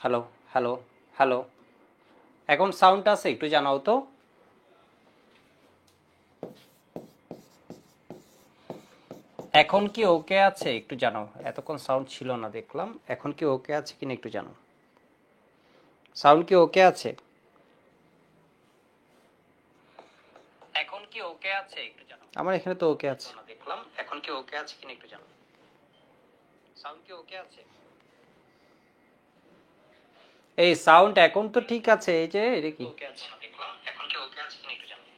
Hello, hello, hello. এখন sound আছে, একটু জানাও তো। এখন কি ওকে আছে, একটু জানাও। এতক্ষণ সাউন্ড ছিল না দেখলাম, এখন কি ওকে আছে কিনা একটু জানাও। সাউন্ড কি ওকে আছে? এখন কি ওকে আছে, একটু জানাও। আমার এখানে তো ওকে আছে না দেখলাম, এখন কি ওকে আছে কিনা একটু জানাও। সাউন্ড কি ওকে আছে? এই সাউন্ড এখন তো ঠিক আছে, এই যে এটা কি ওকে আছে না দেখলাম, এখন কি ওকে আছে কিনা একটু জানাও।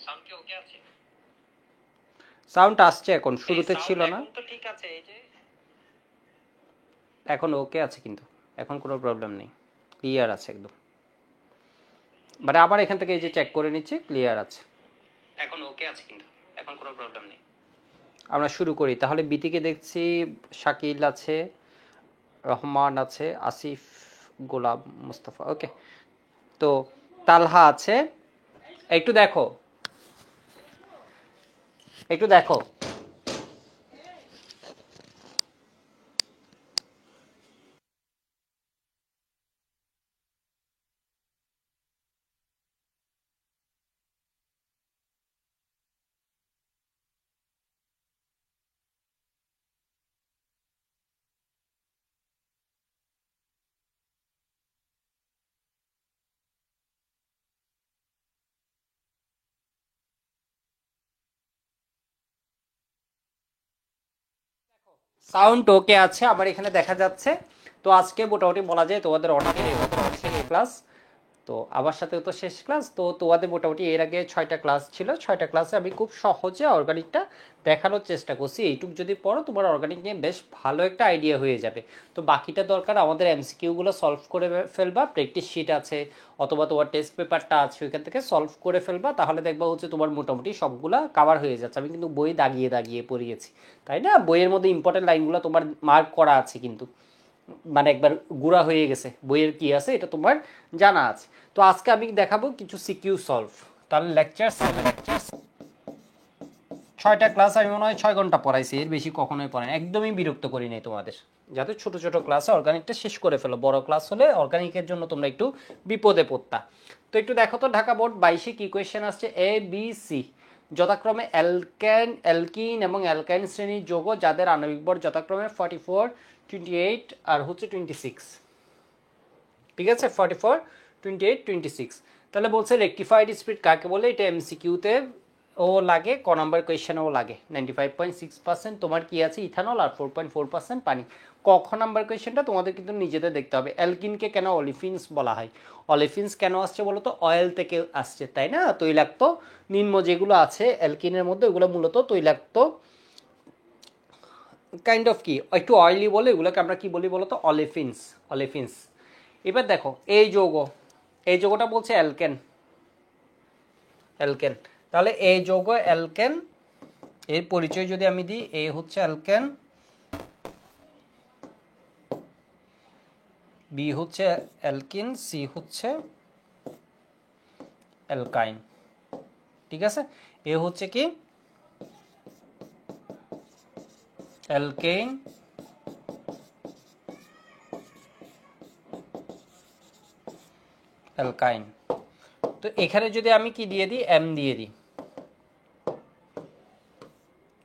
সাউন্ড কি ওকে আছে? সাউন্ড আসছে, এখন শুরুতে ছিল না। এখন তো ঠিক আছে, এই যে এখন ওকে আছে, কিন্তু এখন কোনো প্রবলেম নেই, ক্লিয়ার আছে একদম। মানে আবার এখান থেকে এই যে চেক করে নিচ্ছি, ক্লিয়ার আছে, এখন ওকে আছে, কিন্তু এখন কোনো প্রবলেম নেই। আমরা শুরু করি তাহলে। বিতিকে দেখছি শাকিল আছে, রহমান আছে, আসিফ, গোলাম, মুস্তাফা, ওকে। তো তালহা আছে, একটু দেখো, একটু দেখো। সাউন্ড ওকে আছে আমার এখানে দেখা যাচ্ছে। তো আজকে মোটামুটি বলা যায় তোমাদের অনেকের ক্লাস। তো আমার সাথেও তো শেষ ক্লাস, তো তোমাদের মোটামুটি এর আগে 6টা ক্লাস ছিল, 6টা ক্লাসে আমি খুব সহজে অর্গানিকটা দেখানোর চেষ্টা করছি। এইটুক যদি পড়ো তোমার অর্গানিক নিয়ে বেশ ভালো একটা আইডিয়া হয়ে যাবে। তো বাকিটা দরকার আমাদের এমসিকিউগুলো সলভ করে ফেলবা, প্র্যাকটিস শিট আছে অথবা তোমার টেস্ট পেপারটা আছে, ওইখান থেকে সলভ করে ফেলবা, তাহলে দেখবা হচ্ছে তোমার মোটামুটি সবগুলা কাভার হয়ে যাচ্ছে। আমি কিন্তু বই দাগিয়ে দাগিয়ে পড়িয়েছি, তাই না? বইয়ের মধ্যে ইম্পর্টেন্ট লাইনগুলো তোমার মার্ক করা আছে কিন্তু, মানে একবার গুঁড়া হয়ে গেছে, বইয়ের কি আছে এটা তোমার জানা আছে। তো আজকে আমি দেখাবো কিছু সিকিউ সলভ। তাহলে লেকচার 6টা ক্লাস আমি মনে হয় 6 ঘন্টা পড়াইছি, এর বেশি কখনোই পড়াই একদমই বিরক্ত করি নাই তোমাদের। যাতে ছোট ছোট ক্লাসে অর্গানিকটা শেষ করে ফেলো, বড় ক্লাস হলে অর্গানিকের জন্য তোমরা একটু বিপদে পড়তা। তো একটু দেখো তো, ঢাকা বোর্ড 22-এ কি কোয়েশ্চেন আসছে। এ বি সি যথাক্রমে অ্যালকিন এবং অ্যালকাইন শ্রেণীর যৌগ যাদের আণবিক ভর যথাক্রমে 44, 28 আর হচ্ছে 26। ঠিক আছে, 44, 28, 26। তাহলে বলছে রেকটিফাইড স্পিড কাকে বলে, এটা এমসিকিউতে ও লাগে, ক নাম্বার কোয়েশ্চেনেও লাগে। 95.6% তোমার কি আছে, ইথানল, আর 4.4% পানি। ক নাম্বার কোয়েশ্চেনটা তোমাদের কিন্তু নিজেদের দেখতে হবে। অ্যালকিনকে কেন অলিফিনস বলা হয়? অলিফিনস কেন আসছে বলো তো? অয়েল থেকে আসছে, তাই না? তৈলাক্ত নিম্ন যেগুলো আছে অ্যালকিনের মধ্যে, ওগুলো মূলত তৈলাক্ত কাইন্ড অফ কি একটু অয়েলি বলে, এগুলোকে আমরা কি বলি বলতো? অলিফিনস, অলিফিনস। এবার দেখো এই যৌগ, এই যৌগটা বলছে অ্যালকেন, অ্যালকেন। তাহলে এই যৌগ অ্যালকেন, এর পরিচয় যদি আমি দিই, এ হচ্ছে অ্যালকেন, বি হচ্ছে অ্যালকিন, সি হচ্ছে অ্যালকাইন। ঠিক আছে, এ হচ্ছে কি অ্যালকেইন, অ্যালকাইন। তো এখানে যদি আমি কি দিয়ে দিই, এম দিয়ে দিই,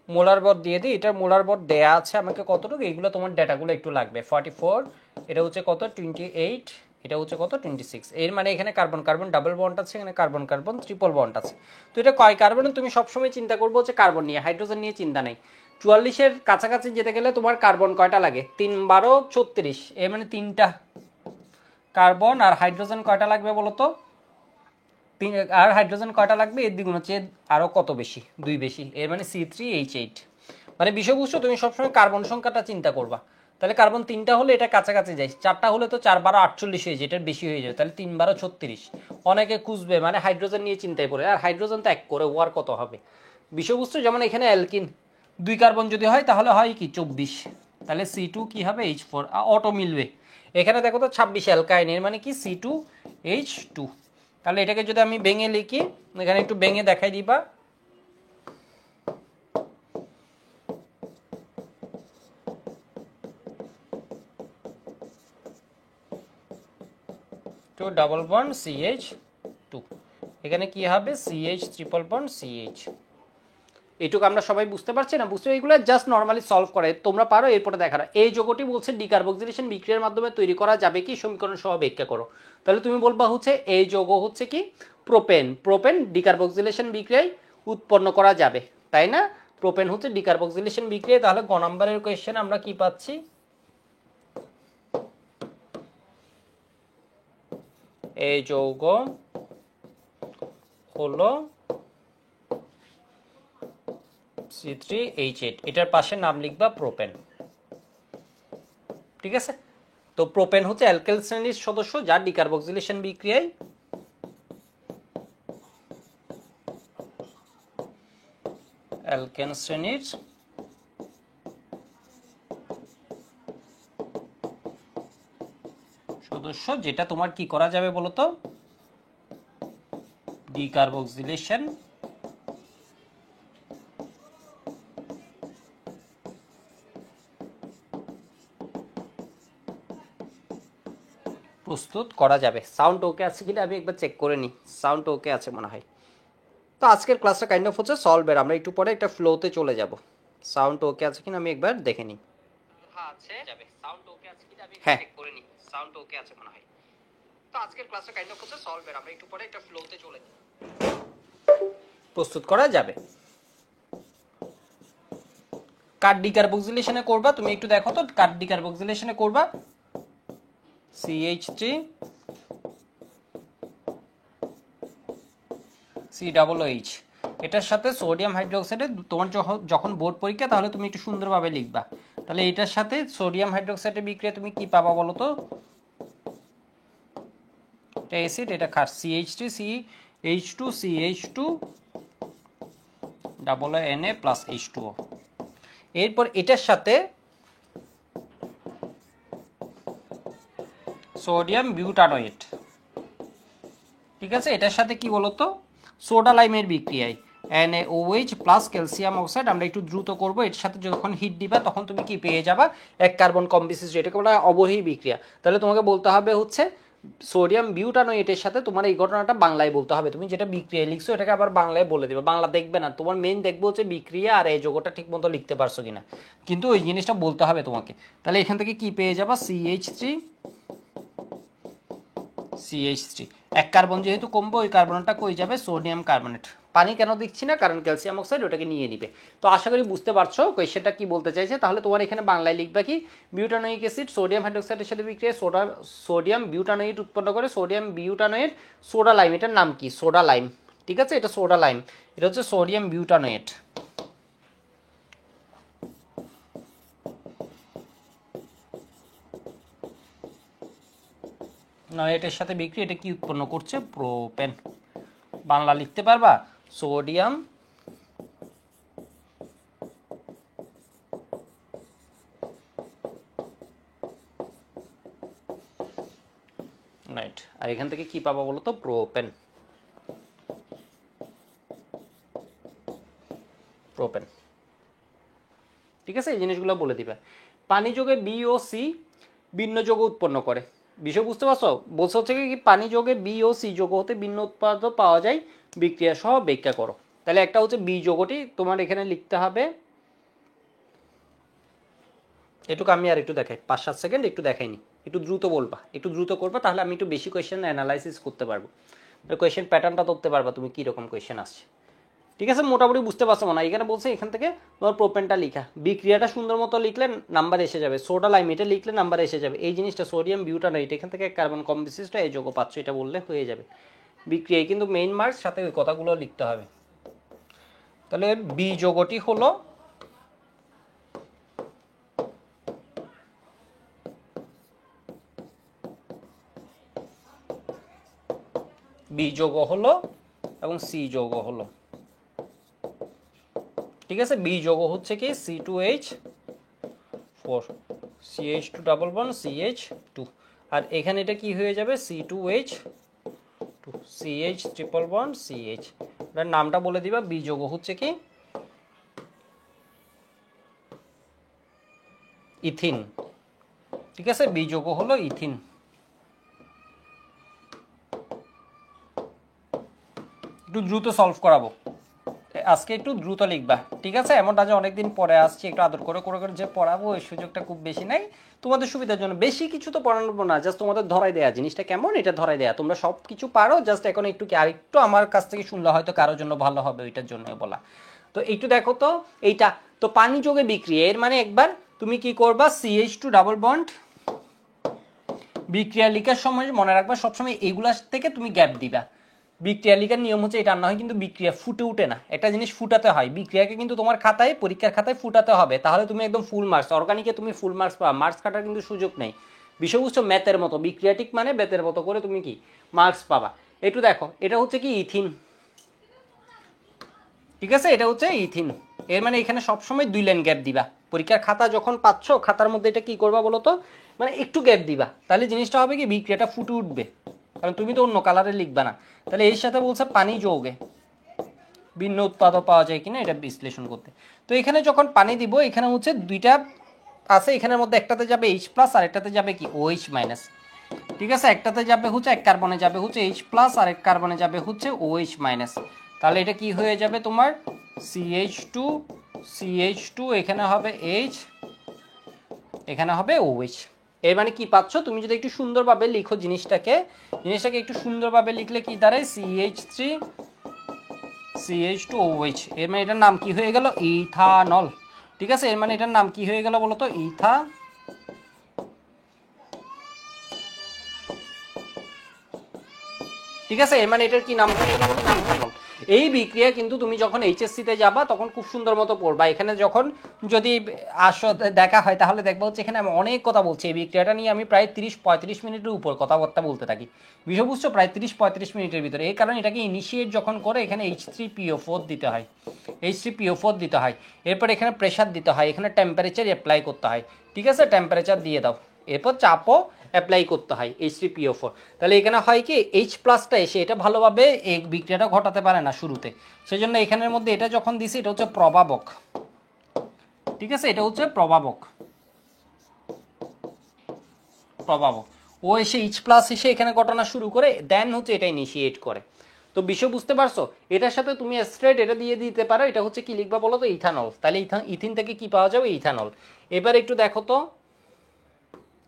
মোলার বট দিয়ে দিই। এটার মোলার বট দেয়া আছে আমাকে কতটুকু, এইগুলো তোমার ডেটাগুলো একটু লাগবে। 44, এটা হচ্ছে কত, 28, এটা হচ্ছে কত, 26। এর মানে এখানে কার্বন কার্বন ডাবল বন্ড আছে, এখানে কার্বন কার্বন ট্রিপল বন্ড আছে। তো এটা কয় কার্বন, তুমি সবসময় চিন্তা করবো হচ্ছে কার্বন নিয়ে, হাইড্রোজেন নিয়ে চিন্তা নেই। 44-এর কাছাকাছি যেতে গেলে তোমার কার্বন কয়টা লাগে, 3 12 36, এর মানে 3টা কার্বন। আর হাইড্রোজেন কয়টা লাগবে বলো তো? আর হাইড্রোজেন কয়টা লাগবে, এর দ্বিগুণ হচ্ছে আরো কত বেশি, 2 বেশি, এর মানে C3H8। মানে বিষয়বস্তু তুমি সবসময় কার্বন সংখ্যাটা চিন্তা করবা। তাহলে কার্বন 3টা হলে এটা কাছাকাছি যায়, 4টা হলে তো 4 12 48 হয়ে যায়, এটার বেশি হয়ে যাবে, তাহলে 3 12 36। অনেকে খুঁজবে মানে হাইড্রোজেন নিয়ে চিন্তায় পড়ে, আর হাইড্রোজেন তো এক করে, ওয়ার কত হবে বিষয়বস্তু। যেমন এখানে অ্যালকিন 2 কার্বন যদি হয় তাহলে হয় কি 24, তাহলে C2 কি হবে, H4, অটো মিলবে। এখানে দেখো তো 26 অ্যালকাইন, এর মানে কি C2H2। তাহলে এটাকে যদি আমি ভেঙে লিখি, এখানে একটু ভেঙে দেখাই দিবা। Two double bond CH two, এখানে কি হবে সিএইচ ট্রিপল বন্ড সিএইচ। এইটুকু আমরা সবাই বুঝতে পারছি না? বুঝতে এগুলো জাস্ট নর্মালি সলভ করে তোমরা পারো। এরপরে দেখার এই যৌগটি বলছে ডিকার্বক্সিলেশন বিক্রিয়ার মাধ্যমে তৈরি করা যাবে কি, সমীকরণ সহ ব্যাখ্যা করো। তাহলে তুমি বলবা হচ্ছে এই যৌগ হচ্ছে কি প্রোপেন, প্রোপেন ডিকার্বক্সিলেশন বিক্রিয়ায় উৎপন্ন করা যাবে, তাই না? প্রোপেন হচ্ছে ডিকার্বক্সিলেশন বিক্রিয়া। তাহলে গ নম্বরের কোয়েশ্চেন আমরা কি পাচ্ছি, এই যৌগ হলো C3H8, এটার পাশে নাম লিখবা প্রোপেন। ঠিক আছে, তো প্রোপেন হচ্ছে অ্যালকেল শ্রেণীর সদস্য যার ডিকার্বক্সিলেশন বিক্রিয়ায় অ্যালকেন শ্রেণীর সদস্য, যেটা তোমার কি করা যাবে বলতো, ডিকার্বক্সিলেশন প্রস্তুত করা যাবে। সাউন্ড ওকে আছে কিনা আমি একবার চেক করে নিই। সাউন্ড ওকে আছে মনে হয়। তো আজকের ক্লাসটা কাইন্ড অফ হচ্ছে সলভের, আমরা একটু পরে একটা ফ্লোতে চলে যাব। সাউন্ড ওকে আছে কিনা আমি একবার দেখে নিই। হ্যাঁ আছে, যাবে। সাউন্ড ওকে আছে কিনা আমি চেক করে নিই। সাউন্ড ওকে আছে মনে হয়। তো আজকের ক্লাসটা কাইন্ড অফ হচ্ছে সলভের, আমরা একটু পরে একটা ফ্লোতে চলে যাব। প্রস্তুত করা যাবে। কার ডিকার্বক্সিলেশনে করবা তুমি একটু দেখো তো, কার ডিকার্বক্সিলেশনে করবা CH3 COOH, এটার সাথে সোডিয়াম হাইড্রোক্সাইডে তোমার যখন বোর্ড পরীক্ষা তাহলে তুমি একটু সুন্দরভাবে লিখবা। তাহলে এটার সাথে সোডিয়াম হাইড্রোক্সাইডের বিক্রিয়া তুমি কি পাবা বলো তো, এটা অ্যাসিড, এটা ক্ষার, CH3 CH2 CH2 Na plus H2O। এরপর এটার সাথে সোডিয়াম বিউটানোয়েট, ঠিক আছে, এটার সাথে কি বলতো সোডা লাইমের বিক্রিয়ায় NaOH প্লাস ক্যালসিয়াম অক্সাইড। আমরা একটু দ্রুত করব, এর সাথে যখন হিট দিবা তখন তুমি কি পেয়ে যাবা, এক কার্বন কম বিশিষ্ট, এটাকে বলা হয় অবহির বিক্রিয়া। তাহলে তোমাকে বলতে হবে হচ্ছে সোডিয়াম বিউটানোয়েটের সাথে তোমার এই ঘটনাটা বাংলায় বলতে হবে। তুমি যেটা বিক্রিয়া লিখছো এটাকে আবার বাংলায় বলে দিবে, বাংলা দেখবে না, তোমার মেইন দেখবো হচ্ছে বিক্রিয়া আর এই যোগটা ঠিক মতো লিখতে পারছো কিনা, কিন্তু ওই জিনিসটা বলতে হবে তোমাকে। তাহলে এখান থেকে কি পেয়ে যাবা CH3 এক কার্বন যেহেতু কমবে ওই কার্বনটা কই যাবে, সোডিয়াম কার্বনেট। পানি কেন দিচ্ছি না, কারণ ক্যালসিয়াম অক্সাইড ওটাকে নিয়ে নিবে। তো আশা করি বুঝতে পারছো কোয়েশ্চেনটা কি বলতে চাইছে। তাহলে তোমার এখানে বাংলায় লিখবা কি, বিউটানোয়িক অ্যাসিড সোডিয়াম হাইড্রোক্সাইডের সাথে বিক্রিয়া সোডিয়াম বিউটানোয়েট উৎপন্ন করে, সোডিয়াম বিউটানোয়েট সোডা লাইম, এটার নাম কি সোডা লাইম। ঠিক আছে, এটা সোডা লাইম, এটা হচ্ছে সোডিয়াম বিউটানোয়েট। না এটার সাথে বিক্রি, এটা কি উৎপন্ন করছে, প্রোপেন। বাংলা লিখতে পারবা সোডিয়াম রাইট, আর এখান থেকে কি পাবো বলো তো, প্রোপেন। প্রোপেন, ঠিক আছে, এই জিনিসগুলো বলে দিবে। পানি যোগে বি ও সি ভিন্ন যৌগ উৎপন্ন করে, বিষয় বুঝতে পারছো? বলছে হচ্ছে কি পানি যোগে বি ও সি যৌগ হতে ভিন্ন উৎপাদ পাওয়া যায়, বিক্রিয়া সহ ব্যাখ্যা করো। তাহলে একটা হচ্ছে বি যৌগটি তোমার এখানে লিখতে হবে, এটুকু আমি আর একটু দেখাই 5-7 সেকেন্ড একটু দেখাইনি, একটু দ্রুত বলবা, একটু দ্রুত করবা, তাহলে আমি একটু বেশি কোয়েশ্চেন অ্যানালাইসিস করতে পারবো, কোয়েশ্চেন প্যাটার্নটা ধরতে পারবা তুমি কীরকম কোয়েশ্চেন আসছে। ঠিক আছে, মোটামুটি বুঝতে পারছো না? এখানে বলছে এখান থেকে তোমার প্রোপেনটা লিখা, বিক্রিয়াটা সুন্দর মতো লিখলে নাম্বার এসে যাবে, সোডা লাইম এটা লিখলে নাম্বার এসে যাবে, এই জিনিসটা সোডিয়াম বিউটানোয়েট এখান থেকে কার্বন কম বিশিষ্ট এই যৌগ পাচ্ছ, এটা বললে হয়ে যাবে বিক্রিয়ায়। কিন্তু মেইন মার্কস সাথে ওই কথাগুলো লিখতে হবে। তাহলে বি যৌগটি হলো বি যৌগ হলো এবং সি যৌগ হলো, ঠিক আছে। বি যৌগ হচ্ছে কি C2H4 CH2 double bond CH2, আর এখানে এটা কি হয়ে যাবে C2H2 CH triple bond CH। এটার নামটা বলে দিবা, বি যৌগ হচ্ছে কি ইথিন, ঠিক আছে, বি যৌগ হলো ইথিন। একটু দ্রুত সলভ করাবো আজকে, একটু দ্রুত লিখবা, ঠিক আছে? এমনটা যে অনেকদিন পরে আসছি, একটু আদর করে করে করে যে পড়াবো ওই সুযোগটা খুব বেশি নাই। তোমাদের সুবিধার জন্য বেশি কিছু তো পড়ানো না, জাস্ট তোমাদের ধরাই দেয়া, জিনিসটা কেমন এটা ধরাই দেয়া। তোমরা সব কিছু পারো, জাস্ট এখন একটু কি আরেকটু আমার কাছ থেকে শুনলে হয়তো কারোর জন্য ভালো হবে, ওইটার জন্য বলা। তো একটু দেখো তো এইটা, তো পানি যোগে বিক্রিয়া, এর মানে একবার তুমি কি করবা, CH2 ডাবল বন্ড বিক্রিয়া লিখার সময় মনে রাখবা সবসময় এইগুলার থেকে তুমি গ্যাপ দিবা। বিক্রিয়া লিখার নিয়ম হচ্ছে এটা, না হয় কিন্তু বিক্রিয়া ফুটে উঠে না, একটা জিনিস ফুটাতে হয়, বিক্রিয়াকে কিন্তু তোমার খাতায় পরীক্ষার খাতায় ফুটাতে হবে, তাহলে তুমি একদম ফুল মার্কস। অর্গানিকে তুমি ফুল মার্কস পাবা, মার্কস কাটার কিন্তু সুযোগ নেই। বিষয়বস্তু ম্যাথের মতো, বিক্রিয়াটিক মানে বেতের মতো করে তুমি কি মার্কস পাবা। একটু দেখো, এটা হচ্ছে কি ইথিন, ঠিক আছে? এটা হচ্ছে ইথিন, এর মানে এখানে সবসময় 2 লাইন গ্যাপ দিবা। পরীক্ষার খাতা যখন পাচ্ছ, খাতার মধ্যে এটা কি করবা বলো তো, মানে একটু গ্যাপ দিবা, তাহলে জিনিসটা হবে কি বিক্রিয়াটা ফুটে উঠবে, কারণ তুমি তো অন্য কালারে লিখবা না। তাহলে এর সাথে বলছে পানি যৌগে ভিন্ন উৎপাদক পাওয়া যায় কিনা এটা বিশ্লেষণ করতে। তো এখানে যখন পানি দিব, এখানে হচ্ছে দুইটা আছে, এখানের মধ্যে একটাতে যাবে H প্লাস আর একটাতে যাবে কি OH মাইনাস, ঠিক আছে? একটাতে যাবে হচ্ছে, এক কার্বনে যাবে হচ্ছে H প্লাস আর এক কার্বনে যাবে হচ্ছে OH মাইনাস। তাহলে এটা কি হয়ে যাবে তোমার CH2, এখানে হবে H, এখানে হবে OH। এর মানে কি পাচ্ছ, তুমি যদি একটু সুন্দরভাবে লিখো জিনিসটাকে একটু সুন্দরভাবে লিখলে কি দাঁড়ায়, CH2OH, এর মানে এটার নাম কি হয়ে গেল, ইথানল, ঠিক আছে? এর মানে এটার নাম কি হয়ে গেল বলো তো, ঠিক আছে? এর মানে এটার কি নাম হয়ে গেল, ইথানল। এই বিক্রিয়া কিন্তু তুমি যখন এইচএসসিতে যাবা তখন খুব সুন্দর মতো পড়বা। এখানে যখন যদি আসো দেখা হয়, তাহলে দেখবা হচ্ছে এখানে আমি অনেক কথা বলছি, এই বিক্রিয়াটা নিয়ে আমি প্রায় 30-35 মিনিটের উপর কথাবার্তা বলতে থাকি। বিষয়বস্তু প্রায় 30-35 মিনিটের ভিতরে। এই কারণে এটাকে ইনিশিয়েট যখন করে এখানে H3PO4 দিতে হয়, H3PO4 দিতে হয়, এরপর এখানে প্রেশার দিতে হয়, এখানে টেম্পারেচার অ্যাপ্লাই করতে হয়, ঠিক আছে? টেম্পারেচার দিয়ে দাও, এরপর চাপও অ্যাপ্লাই করতে হয় H3PO4। তাহলে এখানে হয় কি, H প্লাসটা এসে এটা ভালোভাবে এই বিক্রিয়াটা ঘটাতে পারে না শুরুতে, সেই জন্য এখানের মধ্যে এটা যখন দিছি এটা হচ্ছে প্রভাবক, ঠিক আছে? এটা হচ্ছে প্রভাবক, ও এসে H প্লাস এসে এখানে ঘটনা শুরু করে, দেন হচ্ছে এটা ইনিশিয়েট করে। তো বিষয় বুঝতে পারছো? এটার সাথে তুমি স্ট্রেট এটা দিয়ে দিতে পারো, এটা হচ্ছে কি লিখবা বলো তো, ইথানল। তাহলে ইথিন থেকে কি পাওয়া যাবে, ইথানল। এবার একটু দেখো তো,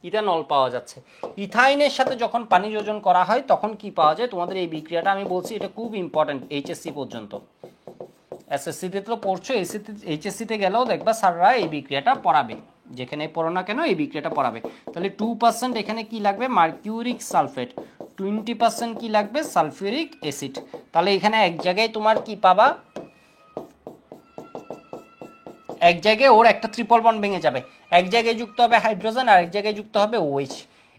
ইথানল পাওয়া যাচ্ছে। ইথাইনের সাথে যখন পানি যোজন করা হয় তখন কি পাওয়া যায়, তোমাদের এই বিক্রিয়াটা আমি বলছি এটা খুব ইম্পর্টেন্ট এইচএসসি পর্যন্ত। এসএসসিতে তো পড়ছো, এইচএসসিতে গেলেও দেখবা স্যাররা এই বিক্রিয়াটা পড়াবে, যেখানে পড়ো না কেন এই বিক্রিয়াটা পড়াবে। তাহলে 2% এখানে কি লাগবে, মার্কিউরিক সালফেট, 20% কি লাগবে, সালফিউরিক অ্যাসিড। তাহলে এখানে এক জায়গায় তোমার কি পাবা, এক জায়গায় ওর একটা ট্রিপল বন্ড ভেঙে যাবে, এক জায়গায় যুক্ত হবে হাইড্রোজেন আর এক জায়গায় যুক্ত হবে OH।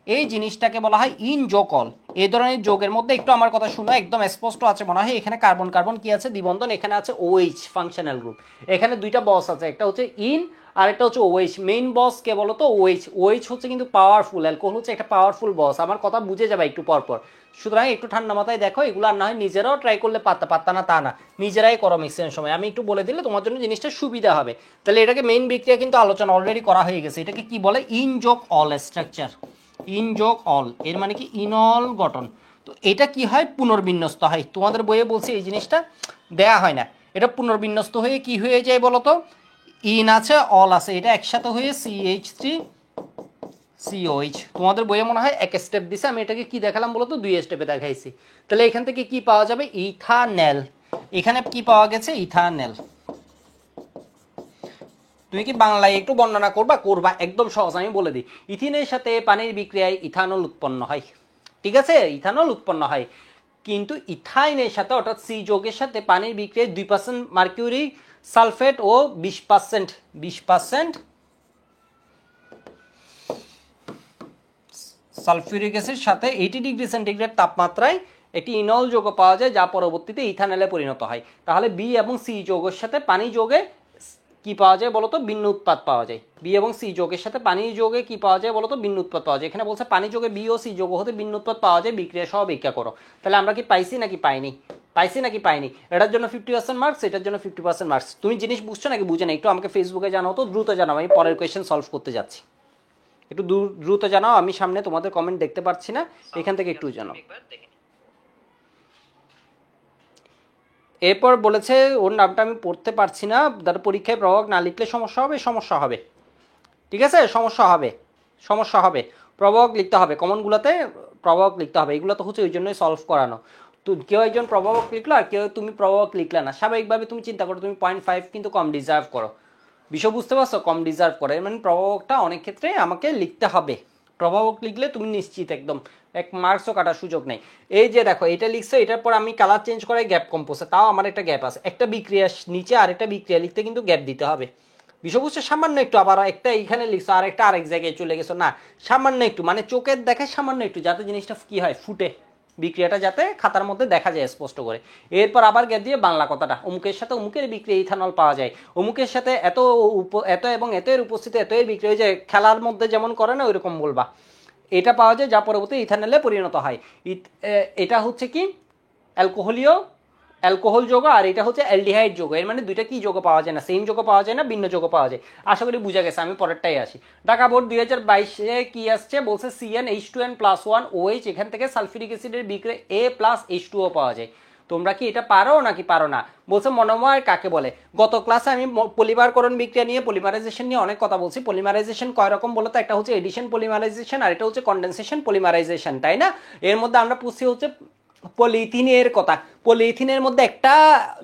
এই জিনিসটাকে বলা হয় ইনজোকল। এই ধরনের যোগের মধ্যে একটু আমার কথা শুনো, একদম স্পষ্ট আছে মনে হয়, এখানে কার্বন কার্বন কি আছে, দ্বিবন্ধন, এখানে আছে OH ফাংশনাল গ্রুপ, এখানে দুইটা বস আছে, একটা হচ্ছে ইন আর একটা হচ্ছে OH। মেইন বস কে বলো তো, OH হচ্ছে কিন্তু পাওয়ারফুল, অ্যালকোহল হচ্ছে একটা পাওয়ারফুল বস, আমার কথা বুঝে যাবে একটু পর পর। সুতরাং একটু ঠান্ডা মাথায় দেখো, এগুলো আর না হয় নিজেরাও ট্রাই করলে পাত্তা না তা না, নিজেরাই করো মিক্সের সময়, আমি একটু বলে দিলে তোমার জন্য জিনিসটা সুবিধা হবে। তাহলে এটাকে মেইন বিক্রিয়া কিন্তু আলোচনা অলরেডি করা হয়ে গেছে, এটাকে কি বলে, ইনযোগ অল স্ট্রাকচার, ইনযোগ অল, এর মানে কি ইনল গঠন। তো এটা কি হয়, পুনর্বিন্যস্ত হয়, তোমাদের বইয়ে বলছে এই জিনিসটা দেয়া হয় না, এটা পুনর্বিন্যস্ত হয়ে কি হয়ে যায় বলো তো, ইন আছে অল আছে, এটা একসাথে হয়ে CH3COH। তোমাদের বইয়ে মনে হয় এক স্টেপ দিছে, আমি এটাকে কি দেখালাম বলো তো, 2 স্টেপে দেখাইছি। তাহলে এখান থেকে কি পাওয়া যাবে, ইথানেল, এখানে কি পাওয়া গেছে, ইথানেল। তুমি কি বাংলায় একটু বর্ণনা করবা একদম সহজ, আমি বলে দিই। ইথিনের সাথে পানির বিক্রিয়ায় ইথানল উৎপন্ন হয়, ঠিক আছে? ইথানল উৎপন্ন হয়, কিন্তু ইথাইনের সাথে অর্থাৎ সি যৌগের সাথে পানির বিক্রিয়ায় 2% মার্কিউরি সালফেট ও 20% সালফিউরিক অ্যাসিড সাথে 80°C তাপমাত্রায় একটি ইনল যৌগ পাওয়া যায়, যা পরবর্তীতে ইথানলে পরিণত হয়। তাহলে বি এবং সি যৌগের সাথে পানি যৌগে কি পাওয়া যায় বলতো, ভিন্ন উৎপাদ পাওয়া যায়। বি এবং সি যৌগের সাথে পানি যৌগে কি পাওয়া যায় বলতো, ভিন্ন উৎপাদ পাওয়া যায়। এখানে বলছে পানি যৌগে বি ও সি যৌগ হতে ভিন্ন উৎপাদ পাওয়া যায়, বিক্রিয়া সহ ব্যাখ্যা করো। তাহলে আমরা কি পাইছি নাকি পাইনি, এটার জন্য 50% মার্কস, এটার জন্য 50% মার্কস। তুমি জিনিস বুঝছো নাকি বুঝে না, একটু আমাকে ফেসবুকে জানাও তো, দ্রুত জানাও, আমি পরের কোয়েশ্চেন সলভ করতে যাচ্ছি। একটু দ্রুত জানাও, আমি সামনে তোমাদের কমেন্ট দেখতে পাচ্ছি না, এখান থেকে একটু জানাও। এরপর বলেছে ওর নামটা আমি পড়তে পারছি না, তার পরীক্ষায় প্রভাবক না লিখলে সমস্যা হবে, সমস্যা হবে, ঠিক আছে, সমস্যা হবে, সমস্যা হবে, প্রভাবক লিখতে হবে, কমনগুলোতে প্রভাবক লিখতে হবে, এগুলো তো হচ্ছে ওই জন্যই সলভ করানো। তো কেউ একজন প্রভাবক লিখলো আর কেউ তুমি প্রভাবক লিখলে না, স্বাভাবিকভাবে তুমি চিন্তা করো তুমি 0.5 কিন্তু কম ডিজার্ভ করো, বিষয় বুঝতে পারছো, কম ডিজার্ভ করে, মানে প্রভাবকটা অনেক ক্ষেত্রে আমাকে লিখতে হবে, প্রভাবক লিখলে তুমি নিশ্চিত একদম এক মার্কসও কাটার সুযোগ নেই। এই যে দেখো এটা লিখছো, এটার পর আমি কালার চেঞ্জ করে গ্যাপ কম্পোজে, তাও আমার একটা গ্যাপ আছে, একটা বিক্রিয়া নিচে আরেকটা বিক্রিয়া লিখতে কিন্তু গ্যাপ দিতে হবে, বিষয় বুঝছো, সামান্য একটু, আবার একটা এইখানে লিখছো আর একটা আরেক জায়গায় চলে গেছো, না সামান্য একটু, মানে চোখের দেখায় সামান্য একটু, যাতে জিনিসটা কি হয় ফুটে, বিক্রিয়াটা যাতে খাতার মধ্যে দেখা যায় স্পষ্ট করে। এরপর আবার গ্যাপ দিয়ে বাংলা কথাটা, অমুকের সাথে অমুকের বিক্রিয়া ইথানল পাওয়া যায়, অমুকের সাথে এত এত এবং এত এর উপস্থিতি এত এর বিক্রিয়া, যে খেলার মধ্যে যেমন করে না ওইরকম বলবা, এটা পাওয়া যায় যা পরবর্তী ইথানলে পরিণত হয়। এটা হচ্ছে কি অ্যালকোহলীয় অ্যালকোহল যৌগ, আর এটা হচ্ছে অ্যালডিহাইড যৌগ, এর মানে দুইটা কি যৌগ পাওয়া যায় না, সেম যৌগ পাওয়া যায় না, ভিন্ন যৌগ পাওয়া যায়। আশা করি বুঝা গেছে, আমি পরেরটাই আসি। ঢাকা বোর্ড 2022-এ কি আসছে বলছে CnH2n+1 OH, এখান থেকে সালফিউরিক অ্যাসিডের বিক্রিয়া A+H2O পাওয়া যায়। তোমরা কি এটা পারো নাকি পারো না? বলছে মনোমার কাকে বলে। গত ক্লাসে আমি পলিমারকরণ বিক্রিয়া নিয়ে, পলিমারাইজেশন নিয়ে অনেক কথা বলছি। পলিমারাইজেশন কয় রকম বলতো, একটা হচ্ছে এডিশন পলিমারাইজেশন আর এটা হচ্ছে কন্ডেনসেশন পলিমারাইজেশন, তাই না? এর মধ্যে আমরা পুষছি হচ্ছে পলিথিনের কথা। পলিথিনের মধ্যে একটা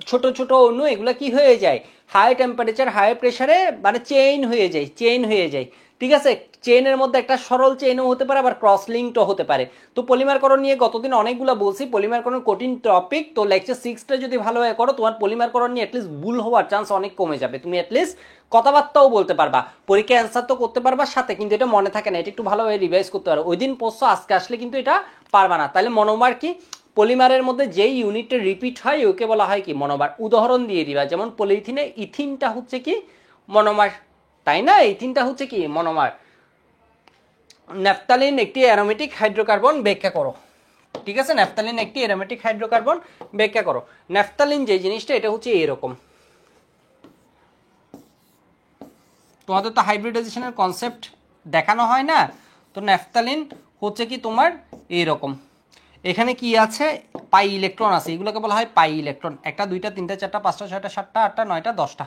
ছোট ছোট অণু, এগুলো কি হয়ে যায় হাই টেম্পারেচার হাই প্রেসারে, মানে চেইন হয়ে যায়, চেইন হয়ে যায়, ঠিক আছে। চেইনের মধ্যে একটা সরল চেইনও হতে পারে, আবার ক্রস লিঙ্কও হতে পারে। তো পলিমারকরণ নিয়ে গতদিন অনেকগুলো বলছি, পলিমারকরণ কঠিন টপিক, তো লেকচার 6টা যদি ভালোভাবে করো তোমার পলিমারকরণ নিয়ে অ্যাটলিস্ট ভুল হওয়ার চান্স অনেক কমে যাবে, তুমি অ্যাটলিস্ট কথাবার্তাও বলতে পারবা, পরীক্ষা অ্যান্সার তো করতে পারবা সাথে, কিন্তু এটা মনে থাকে না, এটা একটু ভালোভাবে রিভাইজ করতে পারো। ওই দিন পড়ছো, আজকে আসলে কিন্তু এটা পারবা না। তাহলে মনোমার কি, পলিমারের মধ্যে যেই ইউনিটটা রিপিট হয় ওকে বলা হয় কি মনোমার। উদাহরণ দিয়ে দিবা, যেমন পলিথিনে ইথিনটা হচ্ছে কি মনোমার, তাই না, ইথিনটা হচ্ছে কি মনোমার। ন্যাফথালিন একটি অ্যারোমেটিক হাইড্রোকার্বন, ব্যাখ্যা করো, ঠিক আছে, ন্যাফথালিন একটি অ্যারোমেটিক হাইড্রোকার্বন, ব্যাখ্যা করো। ন্যাফথালিন যে জিনিসটা, এটা হচ্ছে এরকম, তোমাদের তো হাইব্রিডাইজেশনের কনসেপ্ট দেখানো হয় না, তো ন্যাফথালিন হচ্ছে কি তোমার এইরকম, এখানে কি আছে পাই ইলেকট্রন আছে, এগুলোকে বলা হয় পাই ইলেকট্রন, একটা দুইটা তিনটা চারটা পাঁচটা ছয়টা সাতটা আটটা নয়টা 10টা,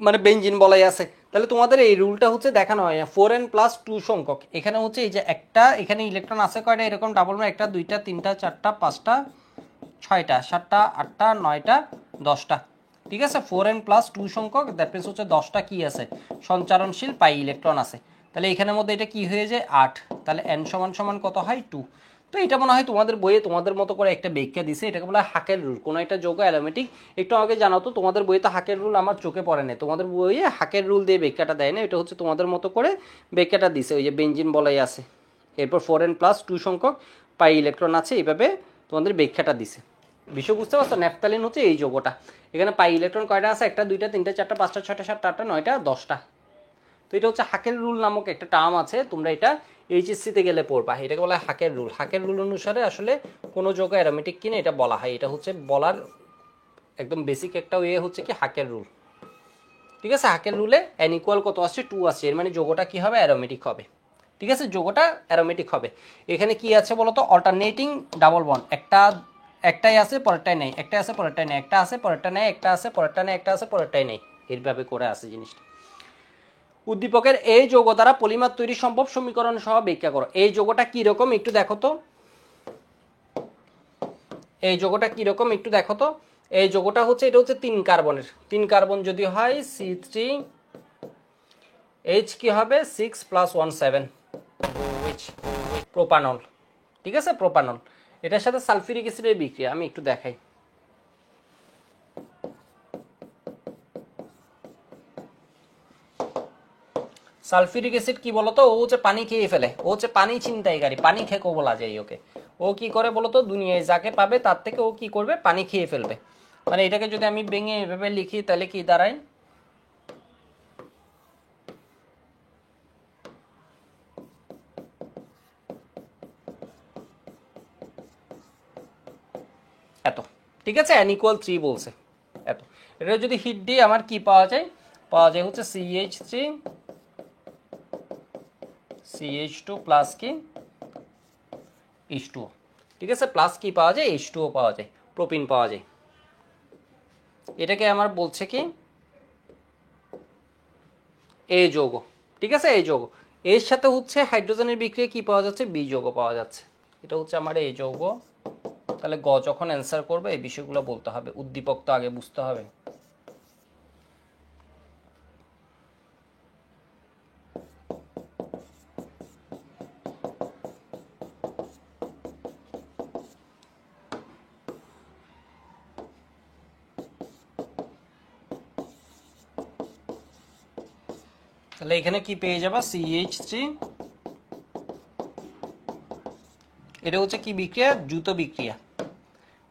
মানে বেঞ্জিন বলাই আছে। তাহলে তোমাদের এই রুলটা হচ্ছে দেখানো হয় 4n+2 সংখ্যক, এখানে হচ্ছে এই যে একটা, এখানে ইলেকট্রন আছে কয়টা এরকম ডাবল, একটা দুইটা তিনটা চারটা পাঁচটা ছয়টা সাতটা আটটা নয়টা 10টা, ঠিক আছে। 4n+2 সংখ্যক, দ্যাট মিনস হচ্ছে 10টা কি আছে সঞ্চারণশীল পাই ইলেকট্রন আছে। তাহলে এখানের মধ্যে এটা কি হয়ে যায় 8, তাহলে n সমান সমান কত হয় 2। তো এটা মনে হয় তোমাদের বইয়ে তোমাদের মতো করে একটা ব্যাখ্যা দিছে, এটাকে বলা হয় হাকের রুল, কোনো একটা যৌগ অ্যারোমেটিক। একটু আগে জানাও তো, তোমাদের বইতে হাকের রুল আমার চোখে পড়ে না, তোমাদের বইয়ে হাকের রুল দিয়ে ব্যাখ্যাটা দেয় না, এটা হচ্ছে তোমাদের মতো করে ব্যাখ্যাটা দিছে, ওই যে বেঞ্জিন বলাই আছে, এরপর 4n+2 সংখ্যক পাই ইলেকট্রন আছে, এইভাবে তোমাদের ব্যাখ্যাটা দিছে। বিষয় বুঝতে পারছো, ন্যাফথালিন হচ্ছে এই যৌগটা, এখানে পাই ইলেকট্রন কয়টা আছে, একটা দুইটা তিনটা চারটা পাঁচটা ছয়টা সাতটা আটটা নয়টা 10টা। তো এটা হচ্ছে হাকের রুল নামক একটা টার্ম আছে, তোমরা এটা এইচএসসিতে গেলে পড়বা, এটাকে বলা হয় হাকের রুল। হাকের রুল অনুসারে আসলে কোনো যৌগ অ্যারোমেটিক কিনা এটা বলা হয়, এটা হচ্ছে বলার একদম বেসিক একটা ওয়ে হচ্ছে কি হাকের রুল, ঠিক আছে। হাকের রুলে n ইকুয়াল কত আসছে 2 আসছে, এর মানে যৌগটা কি হবে অ্যারোমেটিক হবে, ঠিক আছে, যৌগটা অ্যারোমেটিক হবে। এখানে কি আছে বলতো, অল্টারনেটিং ডাবল বন্ড, একটাই আছে পরেরটাই নেই, একটা আছে পরেরটাই নেই, একটা আছে পরেরটা নেই, একটা আছে পরেরটা নেই, একটা আছে পরেরটাই নেই, এইভাবে করে আছে জিনিসটা। উদ্দীপকের এই যৌগ দ্বারা পলিমার তৈরি সম্ভব সমীকরণ সহ ব্যাখ্যা করো। এই যৌগটা কি রকম একটু দেখো তো, এই যৌগটা কি রকম একটু দেখো তো। এই যৌগটা হচ্ছে, এটা হচ্ছে 3 কার্বনের, 3 কার্বন যদি হয় C3H কি হবে 6+1 7 প্রোপানল, ঠিক আছে, প্রোপানল। এটার সাথে সালফিউরিক অ্যাসিডের বিক্রিয়া আমি একটু দেখাই। সালফিউরিক অ্যাসিড কি বলতো, ও হচ্ছে পানি খেয়ে ফেলে, ও হচ্ছে পানি ছিনতাইকারী, পানি খেকো বলা যায় ওকে। ও কি করে বলতো, দুনিয়ায় যাকে পাবে তার থেকে ও কি করবে, পানি খেয়ে ফেলবে। মানে এটাকে যদি আমি ভেঙে এভাবে লিখি তাহলে কি দাঁড়ায়, এত, ঠিক আছে, n=3 বলছে এত। এটা যদি হিট দিয়ে আমার কি পাওয়া যায়, পাওয়া যায় হচ্ছে CH2 প্লাস কি H2O, ঠিক আছে, প্লাস কি পাওয়া যায় H2O পাওয়া যায়, প্রোপিন পাওয়া যায়, এটাকে আমার বলছে কি এ যৌগ, ঠিক আছে, এই যৌগ। এর সাথে হচ্ছে হাইড্রোজেনের বিক্রিয়া কি পাওয়া যাচ্ছে, বি যৌগ পাওয়া যাচ্ছে। এটা হচ্ছে আমার এই যৌগ। তাহলে গ যখন অ্যান্সার করবে এই বিষয়গুলো বলতে হবে, উদ্দীপক তো আগে বুঝতে হবে। তাহলে এখানে কি পেয়ে যাবা, CH3। এটা হচ্ছে কি বিক্রিয়া, দ্রুত বিক্রিয়া,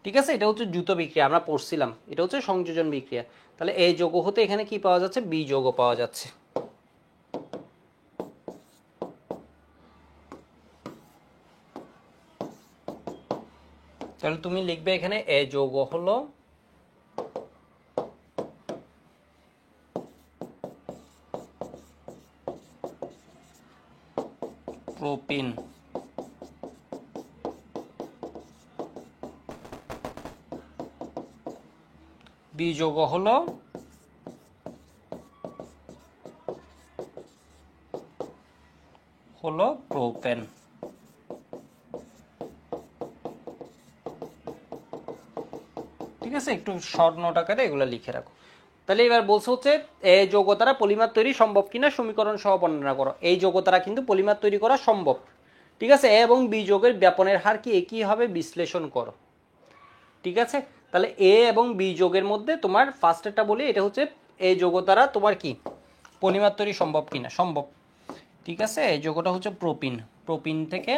ঠিক আছে, এটা হচ্ছে দ্রুত বিক্রিয়া, আমরা পড়ছিলাম এটা হচ্ছে সংযোজন বিক্রিয়া। তাহলে এই যৌগ হতে এখানে কি পাওয়া যাচ্ছে, বি যৌগ পাওয়া যাচ্ছে। তাহলে তুমি লিখবে এখানে এ যৌগ হলো প্রোপিন, বি যৌগ হলো প্রোপেন। ঠিক আছে, একটু শর্ট নোট আকারে এগুলো লিখে রাখো। তাহলে এবার বলছে হচ্ছে এই যৌগ দ্বারা পলিমার তৈরি সম্ভব কিনা সমীকরণ সহ বর্ণনা করো। এই যৌগ দ্বারা কিন্তু পলিমার তৈরি করা সম্ভব, ঠিক আছে। এ এবং বি যৌগের ব্যাপনের হার কি একই হবে, বিশ্লেষণ করো। ঠিক আছে, তাহলে এ এবং বি যৌগের মধ্যে তোমার ফার্স্টেরটা বলি, এটা হচ্ছে এই যৌগ দ্বারা তোমার কি পলিমার তৈরি সম্ভব কিনা, সম্ভব। ঠিক আছে, এই যৌগটা হচ্ছে প্রোপিন। প্রোপিন থেকে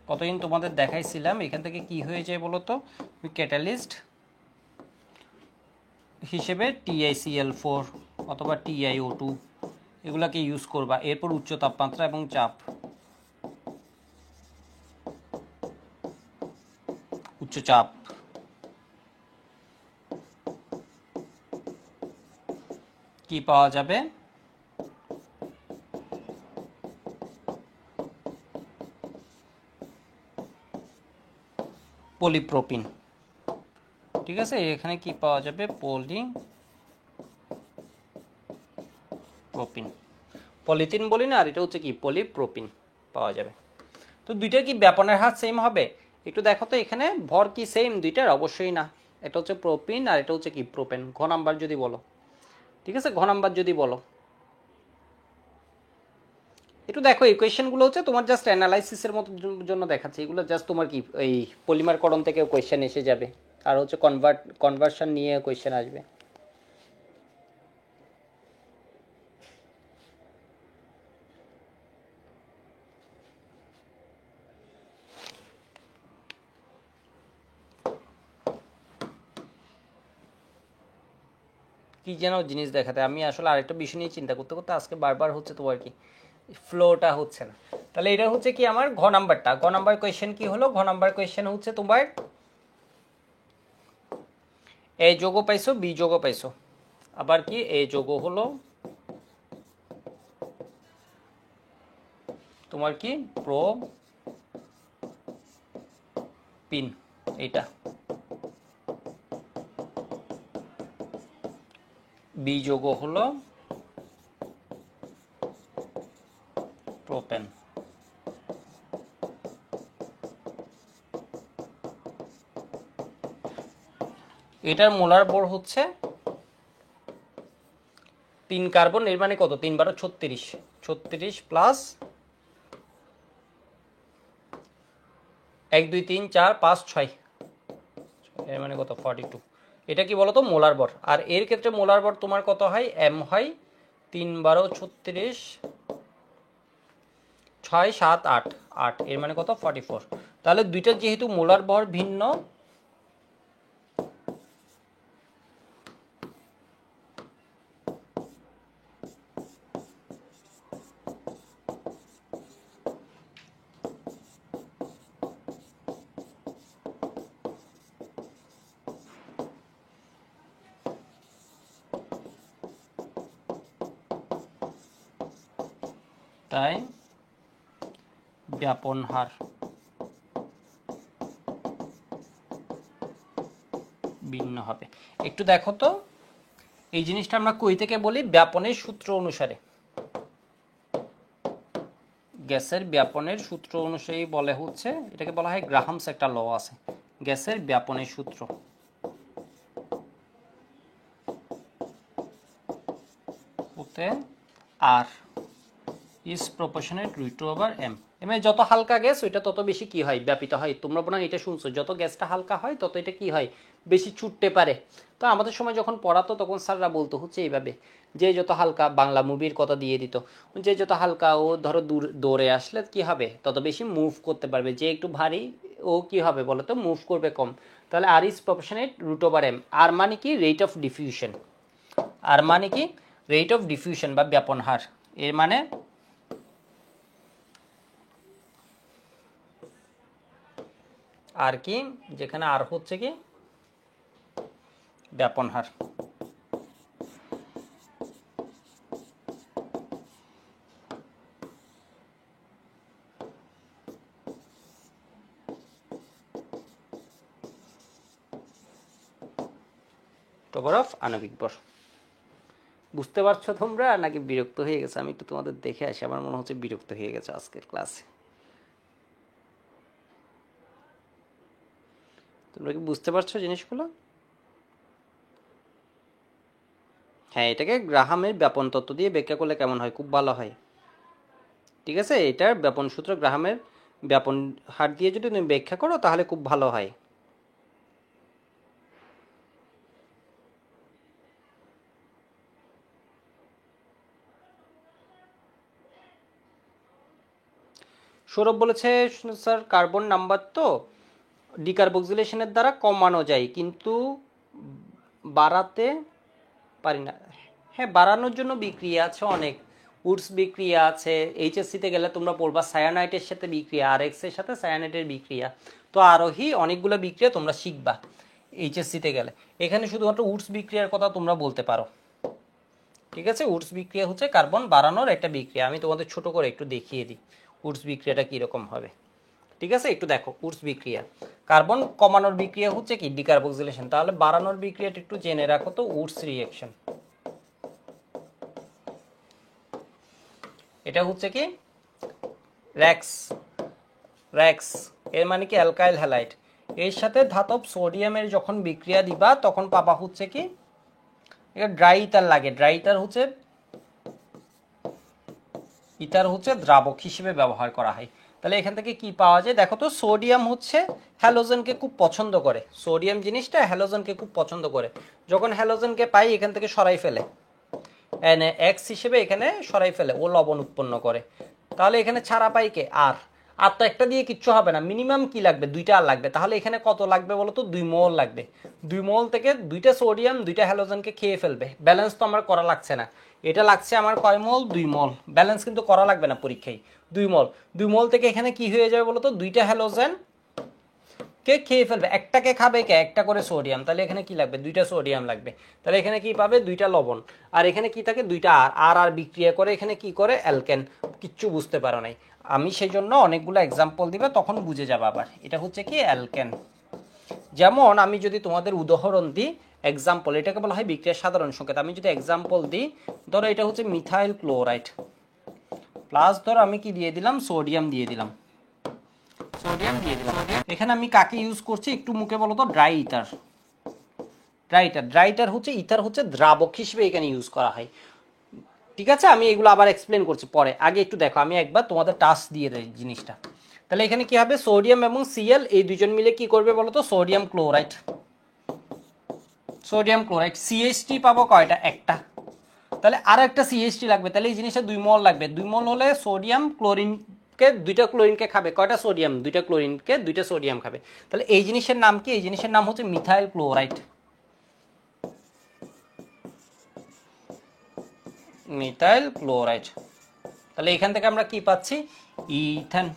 কতদিন তোমাদের দেখাইছিলাম, এখান থেকে কি হয়ে যায় বলো তো, ক্যাটালিস্ট হিসেবে TiCl4 অথবা TiO2 এগুলাকে ইউজ করবা। এরপর উচ্চ তাপমাত্রা এবং চাপ, উচ্চ চাপ, কি পাওয়া যাবে, পলিপ্রোপিন। ঠিক আছে, এখানে কি পাওয়া যাবে, পলিপ্রোপিন। পলিথিন বলি না, আর এটা হচ্ছে কি পলিপ্রোপিন পাওয়া যাবে। তো দুইটার কি ব্যাপনের হার সেম হবে, একটু দেখো তো এখানে ভর কি সেম দুইটার, অবশ্যই না। এটা হচ্ছে প্রোপিন আর এটা হচ্ছে কি প্রোপেন। ঘ নাম্বার যদি বলো, ঠিক আছে, ঘ নাম্বার যদি বলো, একটু দেখো এই কোয়েশ্চেনগুলো হচ্ছে তোমার জাস্ট অ্যানালাইসিসের মতো জন্য দেখাচ্ছে, এগুলো জাস্ট তোমার কি এই পলিমারকরণ থেকে কোয়েশ্চেন এসে যাবে, আর হচ্ছে কনভার্সন নিয়ে কোয়েশ্চেন আসবে। কি যেন জিনিস দেখাতে, আমি আসলে আরেকটা বিষয় নিয়ে চিন্তা করতে করতে আজকে বারবার হচ্ছে তোমার কি ফ্লোটা হচ্ছে না। তাহলে এটা হচ্ছে কি আমার ঘ নাম্বারটা। ঘ নাম্বার কোয়েশ্চেন কি হলো, ঘ নাম্বার কোয়েশ্চেন হচ্ছে তোমার এ যোগ পাইছো, বি যোগ পাইছো, আবার কি এ যোগ হলো তোমার কি প্রোপিন, এইটা বি যোগ হলো প্রোপেন। এটার মোলার ভর হচ্ছে 3 কার্বন, এর মানে কত, 3 12 36, 36 প্লাস 1 2 3 4 5 6, এর মানে কত 42। এটা কি বলতো মোলার ভর। আর এর ক্ষেত্রে মোলার ভর তোমার কত হয়, এম হয় 3 12 36 6 7 8 8, এর মানে কত 44। তাহলে দুইটা যেহেতু মোলার ভর ভিন্ন, তাই ব্যাপন হার ভিন্ন হবে। একটু দেখো তো, এই জিনিসটা আমরা কই থেকে বলি? ব্যাপনের সূত্র অনুসারে, গ্যাসের ব্যাপনের সূত্র অনুসারে বলে হচ্ছে, এটাকে বলা হয় গ্রাহামস একটা ল আছে, গ্যাসের ব্যাপনের সূত্র হতে আর ইজ প্রপোর্শনেট √2/m। এমনি যত হালকা গ্যাস ওইটা তত বেশি কি হয়? ব্যাপিত হয়। তোমরা মনে হয় এটা শুনছো, যত গ্যাসটা হালকা হয় তত এটা কি হয়? বেশি ছুটতে পারে। তো আমাদের সময় যখন পড়াতো তখন স্যাররা বলতো হচ্ছে এইভাবে, যে যত হালকা, বাংলা মুভির কথা দিয়ে দিত, যে যত হালকা ও ধরো দৌড়ে আসলে কি হবে? তত বেশি মুভ করতে পারবে। যে একটু ভারী ও কি হবে বলো তো? মুভ করবে কম। তাহলে আর ইজ প্রপোর্শনেট √/m। আর মানে কি? Rate of diffusion. আর মানে কি? রেট অফ ডিফিউশন বা ব্যাপন হার। এর মানে আর কি, যেখানে আর হচ্ছে কি ব্যাপন হার। বরফ আণবিক ভর। বুঝতে পারছো তোমরা নাকি বিরক্ত হয়ে গেছে? আমি একটু তোমাদের দেখে আসি, আমার মনে হচ্ছে বিরক্ত হয়ে গেছে আজকের ক্লাসে। তোমরা কি বুঝতে পারছো জিনিসগুলো? হ্যাঁ, এটাকে গ্রাহামের ব্যাপন তত্ত্ব দিয়ে ব্যাখ্যা করলে কেমন হয়? খুব ভালো হয়। ঠিক আছে, এটার ব্যাপন সূত্র গ্রাহামের ব্যাপন হার দিয়ে যদি তুমি ব্যাখ্যা করো তাহলে খুব ভালো হয়। সৌরভ বলেছে স্যার কার্বন নাম্বার তো ডিকার্বক্সিলেশনের দ্বারা কমানো যায়, কিন্তু বাড়াতে পারি না। হ্যাঁ, বাড়ানোর জন্য বিক্রিয়া আছে অনেক। উডস বিক্রিয়া আছে, এইচএসসিতে গেলে তোমরা পড়বা সায়ানাইটের সাথে বিক্রিয়া, আর এক্স এর সাথে সায়ানাইটের বিক্রিয়া। তো আরোহী অনেকগুলো বিক্রিয়া তোমরা শিখবা এইচএসসিতে গেলে। এখানে শুধুমাত্র উডস বিক্রিয়ার কথা তোমরা বলতে পারো। ঠিক আছে, উডস বিক্রিয়া হচ্ছে কার্বন বাড়ানোর একটা বিক্রিয়া। আমি তোমাদের ছোট করে একটু দেখিয়ে দিই উডস বিক্রিয়াটা কীরকম হবে। ঠিক আছে, একটু দেখো উডস বিক্রিয়া। কার্বন কমানোর বিক্রিয়া হচ্ছে কি? ডিকার্বক্সিলেশন। তাহলে বাড়ানোর বিক্রিয়াটা একটু জেনে রাখো তো, উডস রিঅ্যাকশন। এটা হচ্ছে কি? র্যাক্স। র্যাক্স এর মানে কি? Alkyl halide. এর সাথে ধাতব সোডিয়ামের যখন বিক্রিয়া দিবা তখন পাবা হচ্ছে কি? এটা ড্রাই ইথার লাগে। ড্রাই ইথার হচ্ছে, ইথার হচ্ছে দ্রাবক হিসেবে ব্যবহার করা হয়। তাহলে এখান থেকে কি পাওয়া যায় দেখো তো? সোডিয়াম হচ্ছে হ্যালোজেনকে খুব পছন্দ করে। সোডিয়াম জিনিসটা হ্যালোজেনকে খুব পছন্দ করে। যখন হ্যালোজেনকে পাই এখান থেকে সরাই ফেলে, এক্স হিসেবে এখানে সরাই ফেলে, ও লবণ উৎপন্ন করে। তাহলে এখানে ছাড়া পাই কে? আর। আর তো একটা দিয়ে কিচ্ছু হবে না, মিনিমাম কি লাগবে? দুইটা আর লাগবে। তাহলে এখানে কত লাগবে বলো তো? 2 মোল লাগবে। 2 মোল থেকে দুইটা সোডিয়াম দুইটা হ্যালোজেনকে খেয়ে ফেলবে। ব্যালেন্স তো আমার করা লাগছে না। এটা লাগছে আমার কয় মোল? 2 মোল। ব্যালেন্স কিন্তু করা লাগবে না পরীক্ষায়। 2 মোল। 2 মোল থেকে এখানে কি হয়ে যাবে বলো তো? দুইটা হ্যালোজেন কে খেয়ে ফেলবে। একটাকে খাবে কে? একটা করে সোডিয়াম। তাহলে এখানে কি লাগবে? দুইটা সোডিয়াম লাগবে। তাহলে এখানে কি পাবে? দুইটা লবণ। আর এখানে কি থাকে? দুইটা আর। আর আর বিক্রিয়া করে এখানে কি করে? অ্যালকেন। কিচ্ছু বুঝতে পারো নাই। আমি সেই জন্য অনেকগুলো এক্সাম্পল দিবে, তখন বুঝে যাবে। আবার এটা হচ্ছে কি? অ্যালকেন। যেমন আমি যদি তোমাদের উদাহরণ দিই, এক্সাম্পল, এটাকে বলা হয় বিক্রিয়ার সাধারণ সংকেত। আমি যদি এক্সাম্পল দিই, ধরো এটা হচ্ছে মিথাইল ক্লোরাইড, প্লাস ধরো আমি কি দিয়ে দিলাম? সোডিয়াম দিয়ে দিলাম। সোডিয়াম দিয়ে দিলাম। এখানে আমি কাকে ইউজ করছি একটু মুখে বলো তো? Dry ether. Dry ether. Dry ether হচ্ছে, ইথার হচ্ছে দ্রাবক হিসেবে এখানে ইউজ করা হয়। ঠিক আছে, আমি এগুলো আবার এক্সপ্লেন করছি পরে। আগে একটু দেখো, আমি একবার তোমাদের টাস্ক দিয়ে দেই জিনিসটা। তাহলে এখানে কি হবে? সোডিয়াম এবং সিএল এই দুজন মিলে কি করবে বলো তো? Sodium chloride. Sodium chloride. CHT পাবো কয়টা? একটা। তাহলে আর একটা সিএইচটি লাগবে। তাহলে এই জিনিসটা 2 মোল লাগবে। 2 মোল হলে সোডিয়াম ক্লোরিনকে, দুইটা ক্লোরিনকে খাবে কয়টা? সোডিয়াম। দুইটা ক্লোরিনকে দুইটা সোডিয়াম খাবে। তাহলে এই জিনিসের নাম কি? এই জিনিসের নাম হচ্ছে মিথাইল ক্লোরাইড। Methyl chloride. তাহলে এখান থেকে আমরা কি পাচ্ছি? ইথেন।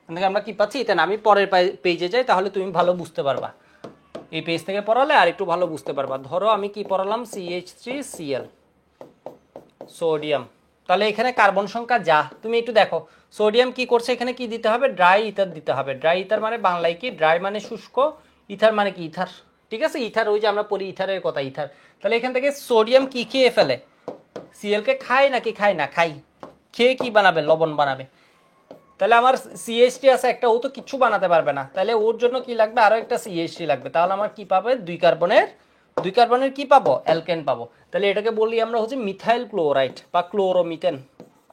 এখান থেকে আমরা কি পাচ্ছি? ইথেন। আমি পরের পেজে যাই, তাহলে তুমি ভালো বুঝতে পারবা। এই পেজ থেকে পড়ালে আর একটু ভালো বুঝতে পারবা। ধরো আমি কি পড়ালাম? CH3Cl, sodium. তাহলে এখানে কার্বন সংখ্যা যা, তুমি একটু দেখো সোডিয়াম কি করছে? এখানে কি দিতে হবে? ড্রাই ইথার দিতে হবে। ড্রাই ইথার মানে বাংলায় কি? ড্রাই মানে শুষ্ক, ইথার মানে কি? ইথার। ঠিক আছে, ইথার ওই যে আমরা পড়ি ইথারের কথা, ইথার। তাহলে এখান থেকে সোডিয়াম কি খেয়ে ফেলে, সিএল কে খায় নাকি খায় না, খাই। খেয়ে কি বানাবে, লবণ বানাবে। তাহলে আমার সিএইচটি আছে একটা, ও তো কিছু বানাতে পারবে না, তাহলে ওর জন্য কি লাগবে, আরো একটা সিএইচটি লাগবে। তাহলে আমার কি পাবে, দুই কার্বনের কি পাবো, অ্যালকেন পাবো। তাহলে এটাকে বলি আমরা হচ্ছে মিথাইল ক্লোরাইড বা ক্লোরোমিথেন।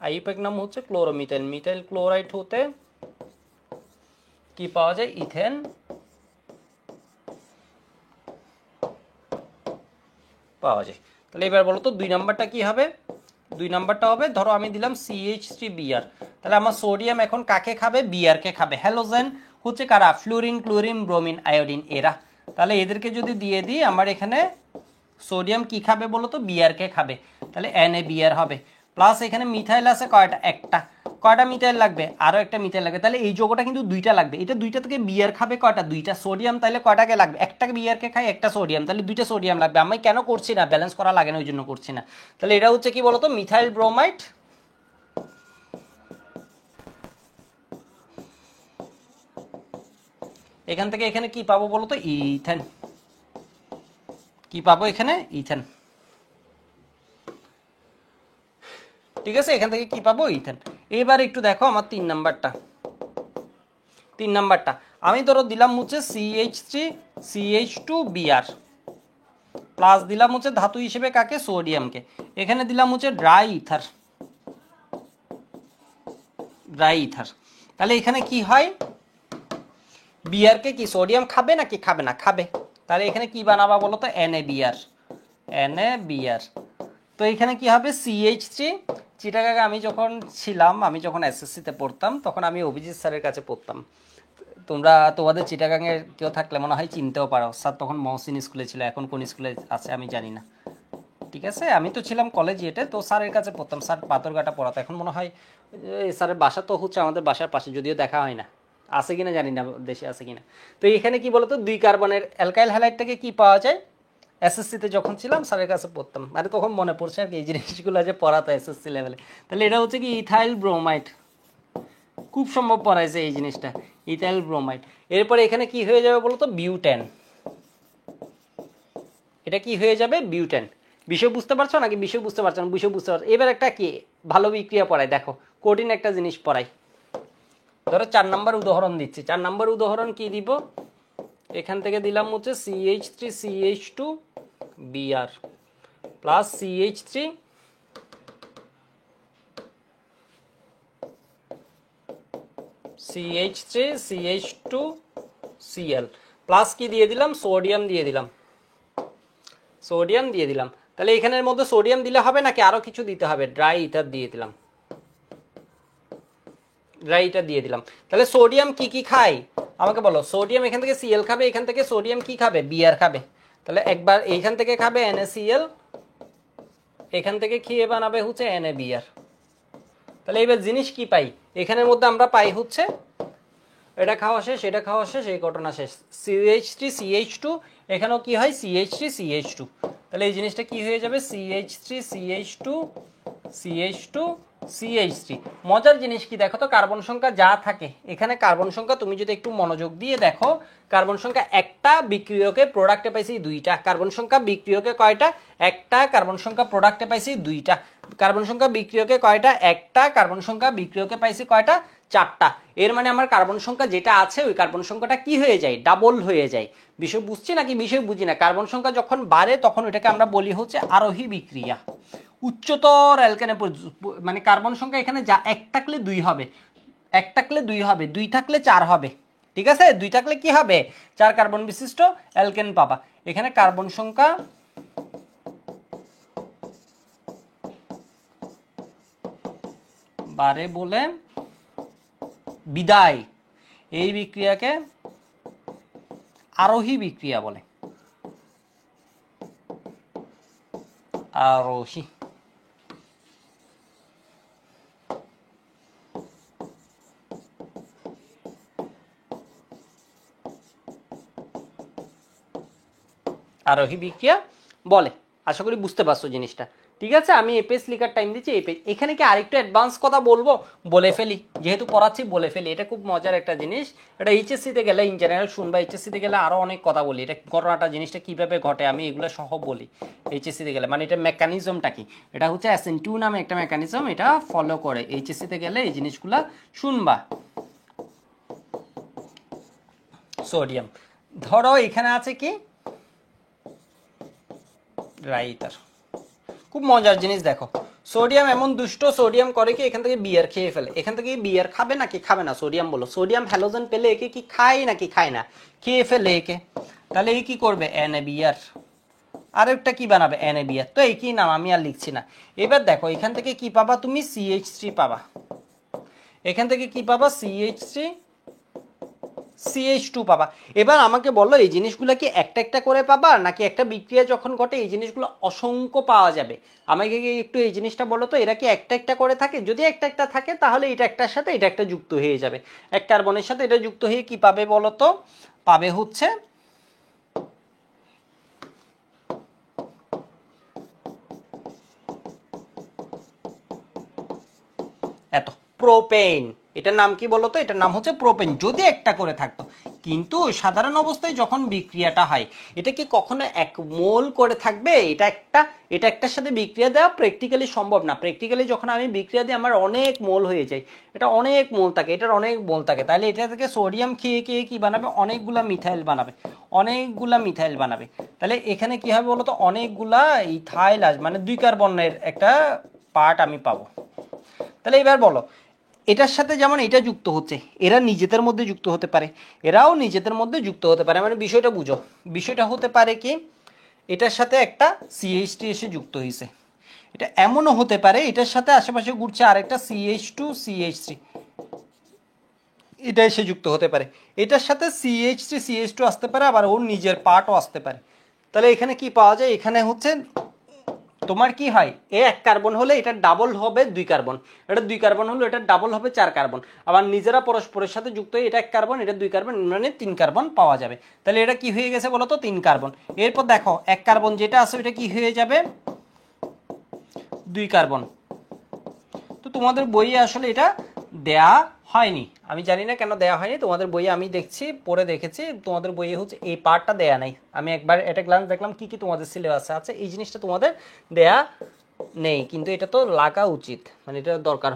আইইউপ্যাক নাম হচ্ছে ক্লোরোমিথেন। মিথাইল ক্লোরাইড হতে কি পাওয়া যায়, ইথেন পাওয়া যায়। তাহলে এবার বলো তো 2 নাম্বারটা কি হবে, 2 নাম্বারটা হবে, ধরো আমি দিলাম CH3Br। তাহলে আমার সোডিয়াম এখন কাকে খাবে, বিআর কে খাবে। হ্যালোজেন হচ্ছে কারা, ফ্লুরিন, ক্লোরিন, ব্রোমিন, আয়োডিন, এরা। তাহলে এদেরকে যদি দিয়ে দিই, আমার এখানে সোডিয়াম কি খাবে বলো তো, বিআর কে খাবে। তাহলে NaBr হবে। প্লাস এখানে মিথাইল আছে কয়টা, একটা। কয়টা মিথাইল লাগবে, আরো একটা মিথাইল লাগবে। তাহলে এই যৌগটা কিন্তু দুইটা লাগবে, এটা দুইটা থেকে বিআর খাবে কয়টা, দুইটা সোডিয়াম। তাহলে কয়টাকে লাগবে, একটাকে বিআর কে খায়, একটা সোডিয়াম, তাহলে দুইটা সোডিয়াম লাগবে। আমি কেন করছি না, ব্যালেন্স করা লাগে না, ওই জন্য করছি না। তাহলে এটা হচ্ছে কি বলতো, মিথাইল ব্রোমাইড। এখান থেকে এখানে কি পাবো বলতো, ইথেন। কি পাবো এখানে, ইথেন। ঠিক আছে, এখান থেকে কি পাবো, ইথেন। এবার একটু দেখো আমার 3 নাম্বারটা আমি ধরো দিলাম হচ্ছে CH3CH2Br, প্লাস দিলাম হচ্ছে ধাতু হিসেবে কাকে, সোডিয়ামকে। এখানে দিলাম হচ্ছে ড্রাই ইথার। তাহলে এখানে কি হয়, বিআর কে কি সোডিয়াম খাবে নাকি খাবে না, খাবে। তাহলে এখানে কি বানাবা বলো তো, NaBr। তো এখানে কি হবে, CH3। চিটাগাঙে আমি যখন ছিলাম, আমি যখন এসএসসিতে পড়তাম, তখন আমি অভিজিৎ স্যারের কাছে পড়তাম। তোমরা তোমাদের চিটাগাঙের কেউ থাকলে মনে হয় চিনতেও পারো, স্যার তখন মহসিন স্কুলে ছিল, এখন কোন স্কুলে আছে আমি জানি না। ঠিক আছে, আমি তো ছিলাম কলেজিয়েটে, তো স্যারের কাছে পড়তাম, স্যার পাথরঘাটা পড়াতো। এখন মনে হয় স্যারের বাসা তো হচ্ছে আমাদের বাসার পাশে, যদিও দেখা হয় না, আছে কিনা জানি না, দেশে আছে কিনা। তো এখানে কি বলতো, 2 কার্বনের অ্যালকাইল হ্যালাইড থেকে কি পাওয়া যায়, এসএসসিতে যখন ছিলাম স্যারের কাছে পড়তাম, মানে তখন মনে পড়ছে আর কি এই জিনিসগুলো যে পড়াতো এসএসসি লেভেলে। তাহলে এটা হচ্ছে কি ইথাইল ব্রোমাইড, খুব সম্ভব পড়াইছে এই জিনিসটা, ইথাইল ব্রোমাইড। এরপরে এখানে কি হয়ে যাবে বলতো, বিউটেন। এটা কি হয়ে যাবে, বিউটেন। বিষয় বুঝতে পারছো নাকি, বিষয় বুঝতে পারছো না, বিষয় বুঝতে পারছো। এবার একটা কি ভালো বিক্রিয়া পড়াই, দেখো কঠিন একটা জিনিস পড়াই। ধরো 4 নাম্বার উদাহরণ দিচ্ছি। 4 নাম্বার উদাহরণ কি দিব, এখান থেকে দিলাম হচ্ছে CH3CH2Br প্লাস CH3CH2Cl প্লাস কি দিয়ে দিলাম, সোডিয়াম দিয়ে দিলাম, তাহলে এখানের মধ্যে সোডিয়াম দিলে হবে নাকি আরো কিছু দিতে হবে, ড্রাই ইথার দিয়ে দিলাম। তাহলে সোডিয়াম কি কি খায় আমাকে বলো, সোডিয়াম এখান থেকে Cl খাবে, এখান থেকে সোডিয়াম কি খাবে, Br খাবে। তাহলে একবার এইখান থেকে খাবে NaCl, এখান থেকে খেয়ে বানাবে হচ্ছে NaBr। তাহলে এবার জিনিস কি পাই, এখানের মধ্যে আমরা পাই হচ্ছে এটা খাওয়া শেষ, এটা খাওয়া শেষ, এই ঘটনা শেষ, CH3CH2, এখানেও কি হয়, CH3CH2। তাহলে এই জিনিসটা কি হয়ে যাবে, CH3CH2CH2CH3। মজার জিনিস কি দেখো তো, কার্বন সংখ্যা যা থাকে এখানে, কার্বন সংখ্যা তুমি যদি একটু মনোযোগ দিয়ে দেখো, কার্বন সংখ্যা একটা, বিক্রিয়কে প্রোডাক্টে পাইছি দুইটা। কার্বন সংখ্যা বিক্রিয়কে কয়টা, একটা। কার্বন সংখ্যা প্রোডাক্টে পাইছি দুইটা। কার্বন সংখ্যা বিক্রিয়কে কয়টা, একটা। কার্বন সংখ্যা বিক্রিয়কে পাইছি কয়টা, চারটা। এর মানে আমার কার্বন সংখ্যা যেটা আছে, ওই কার্বন সংখ্যাটা কি হয়ে যায়, ডাবল হয়ে যায়। বিষয় বুঝছি নাকি বিষয় বুঝি না, কার্বন সংখ্যা যখন বাড়ে তখন ওইটাকে আমরা বলি হচ্ছে আরোহী বিক্রিয়া। উচ্চতর অ্যালকেনে, মানে কার্বন সংখ্যা এখানে যা এক থাকলে 2 হবে, এক থাকলে 2 হবে, 2 থাকলে 4 হবে। ঠিক আছে, 2 থাকলে কি হবে, 4 কার্বন বিশিষ্ট অ্যালকেন পাবা। এখানে কার্বন সংখ্যা বাড়ে বলে বিদায় এই বিক্রিয়াকে আরোহী বিক্রিয়া বলে, আরোহী। আরোহী বিক্রিয়া বলে। আশা করি বুঝতে পারছো জিনিসটা। ঠিক আছে, আমি এই পেজ লিখার টাইম দিচ্ছি এই পেজ। এখানে কি আরেকটু অ্যাডভান্স কথা বলবো, বলে ফেলি, যেহেতু পড়াচ্ছি বলে ফেলি। এটা খুব মজার একটা জিনিস, এটা এইচএসসিতে গেলে ইন জেনারেল শুনবা, এইচএসসিতে গেলে আরও অনেক কথা বলি, এটা ঘটনাটা জিনিসটা কীভাবে ঘটে আমি এগুলো সহ বলি এইচএসসিতে গেলে। মানে এটা মেকানিজমটা কি, এটা হচ্ছে SN2 নামে একটা মেকানিজম, এটা ফলো করে। এইচএসসিতে গেলে এই জিনিসগুলা শুনবা। সোডিয়াম, ধরো এখানে আছে কি ড্রাই ইথার, খুব মজার জিনিস দেখো। সোডিয়াম এমন দুষ্ট, সোডিয়াম করে কি এখান থেকে বিয়ার খেয়ে ফেলে। এখান থেকে বিয়ার খাবে নাকি খাবে না সোডিয়াম বলো? সোডিয়াম হ্যালোজেন পেলে একে কি খায় নাকি খায় না? খেয়ে ফেলে একে। তাহলে এই কি করবে? NaBr। আরেকটা কি বানাবে? NaBr। তো এই কি নাম, আমি আর লিখছি না। এবার দেখো এখান থেকে কি পাবা তুমি? CH3 পাবা। এখান থেকে কি পাবা? CH2 পাবা। এবার আমাকে বলো এই জিনিসগুলো কি একটা একটা করে পাবা নাকি একটা বিক্রিয়া যখন ঘটে এই জিনিসগুলো অসংখ্য পাওয়া যাবে? আমাকে একটু এই জিনিসটা বলো তো, এরা কি একটা একটা করে থাকে? যদি একটা একটা থাকে তাহলে এটা একটার সাথে এটা একটা যুক্ত হয়ে যাবে, এক কার্বনের সাথে এটা যুক্ত হয়ে কি পাবে বলো তো? পাবে হচ্ছে এত প্রোপেন। এটার নাম কি বলতো? এটার নাম হচ্ছে প্রোপেন, যদি একটা করে থাকতো। কিন্তু সাধারণ অবস্থায় যখন বিক্রিয়াটা হয় এটা কি কখনো এক মোল করে থাকবে? এটা একটার সাথে বিক্রিয়া দেওয়া প্র্যাকটিক্যালি সম্ভব না। প্র্যাকটিক্যালি যখন আমি বিক্রিয়া দিই আমার অনেক মোল হয়ে যায়, এটা অনেক মোল থাকে, এটার অনেক মোল থাকে। তাহলে এটা থেকে সোডিয়াম খেয়ে খেয়ে কি বানাবে? অনেকগুলা মিথাইল বানাবে, অনেকগুলা মিথাইল বানাবে। তাহলে এখানে কি হবে বলতো? অনেকগুলা ইথাইল আসবে, মানে 2 কার্বনের একটা পার্ট আমি পাবো। তাহলে এবার বলো, এটার সাথে যেমন এটা যুক্ত হচ্ছে, এরা নিজেদের মধ্যে যুক্ত হতে পারে, এরাও নিজেদের মধ্যে যুক্ত হতে পারে। মানে বিষয়টা বুঝো, বিষয়টা হতে পারে কি এটার সাথে একটা CH3 এসে যুক্ত হয়েছে, এটা এমনও হতে পারে এটার সাথে আশেপাশে ঘুরছে আরেকটা CH2 CH3, এটা এসে যুক্ত হতে পারে। এটার সাথে CH3 CH2 আসতে পারে, আবার ওর নিজের পার্টও আসতে পারে। তাহলে এখানে কি পাওয়া যায়? এখানে হচ্ছে তোমার কি হয়, এ 1 কার্বন হলে এটা ডাবল হবে 2 কার্বন, এটা 2 কার্বন হলে এটা ডাবল হবে 4 কার্বন, আবার নিজেরা পরস্পরের সাথে যুক্ত হয়ে এটা 1 কার্বন এটা 2 কার্বন, মানে 3 কার্বন পাওয়া যাবে। তাহলে এটা কি হয়ে গেছে বলো তো? 3 কার্বন। এরপর দেখো 1 কার্বন যেটা আছে এটা কি হয়ে যাবে? 2 কার্বন। তো তোমাদের বইয়ে আসলে এটা দেয়া হয়নি, আমি জানি না কেন দেয়া হয়নি। তোমাদের বইয়ে আমি দেখছি, পড়ে দেখেছি, তোমাদের বইয়ে হচ্ছে এই পার্টটা দেয়া নাই। আমি একবার এটা গ্লান্স দেখলাম কি কি তোমাদের সিলেবাসে আছে, এই জিনিসটা তোমাদের দেয়া নেই, কিন্তু এটা তো লাগা উচিত, মানে এটা দরকার।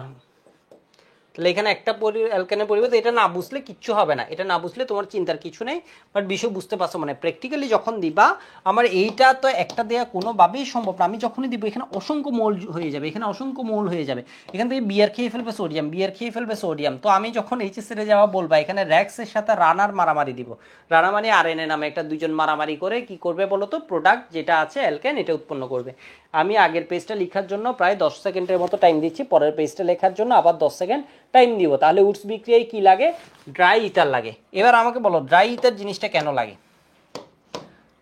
তাহলে এখানে একটা অ্যালকেনের পরিবর্তে এটা না বুঝলে কিচ্ছু হবে না, এটা না বুঝলে তোমার চিন্তার কিছু নেই। বাট বিষয় বুঝতে পারছো, মানে প্র্যাকটিক্যালি যখন দিবা আমার এইটা তো একটা দেয়া কোনোভাবেই সম্ভব না। আমি যখনই দিব এখানে অসংখ্য মোল হয়ে যাবে, এখানে অসংখ্য মোল হয়ে যাবে। এখান থেকে বিয়ার খেয়ে ফেলবে সোডিয়াম, বিয়ার খেয়ে ফেলবে সোডিয়াম। তো আমি যখন এইচএসসি যাওয়া বলবা এখানে র্যাক্সের সাথে রানার মারামারি দিব। রানা মানে RNA নামে একটা দুজন মারামারি করে কি করবে বলো তো? প্রোডাক্ট যেটা আছে অ্যালকেন এটা উৎপন্ন করবে। আমি আগের পেজটা লেখার জন্য প্রায় 10 সেকেন্ডের মতো টাইম দিচ্ছি, পরের পেজটা লেখার জন্য আবার 10 সেকেন্ড টাইম দিব। তাহলে উডস বিক্রিয়ায় কি লাগে? ড্রাই ইথার লাগে। এবার আমাকে বলো ড্রাই ইথার জিনিসটা কেন লাগে?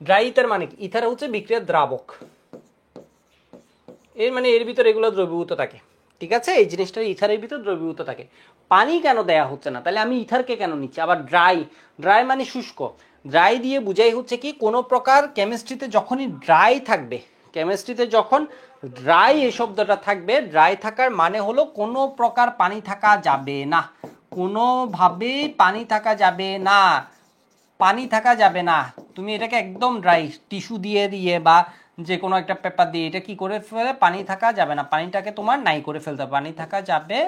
ড্রাই ইথার মানে কি? ইথার হচ্ছে বিক্রিয়ার দ্রাবক, এর মানে এর ভিতরে এগুলো দ্রবীভূত থাকে। ঠিক আছে, এই জিনিসটা ইথারের ভিতর দ্রবীভূত থাকে। পানি কেন দেয়া হচ্ছে না? তাহলে আমি ইথারকে কেন নিচ্ছি? আবার ড্রাই, ড্রাই মানে শুষ্ক। ড্রাই দিয়ে বুঝাই হচ্ছে কি কোনো প্রকার কেমিস্ট্রিতে যখনই ড্রাই থাকবে, কেমিস্ট্রিতে যখন ড্রাই এই শব্দটা থাকবে, ড্রাই থাকার মানে হলো কোনো প্রকার পানি থাকা যাবে না, কোনোভাবেই পানি থাকা যাবে না, পানি থাকা যাবে না। তুমি এটাকে একদম ড্রাই টিস্যু দিয়ে দিয়ে বা যে কোনো একটা পেপার দিয়ে এটা কি করে ফেলে? পানি থাকা যাবে না, পানিটাকে তোমার নাই করে ফেলতে হবে, পানি থাকা যাবে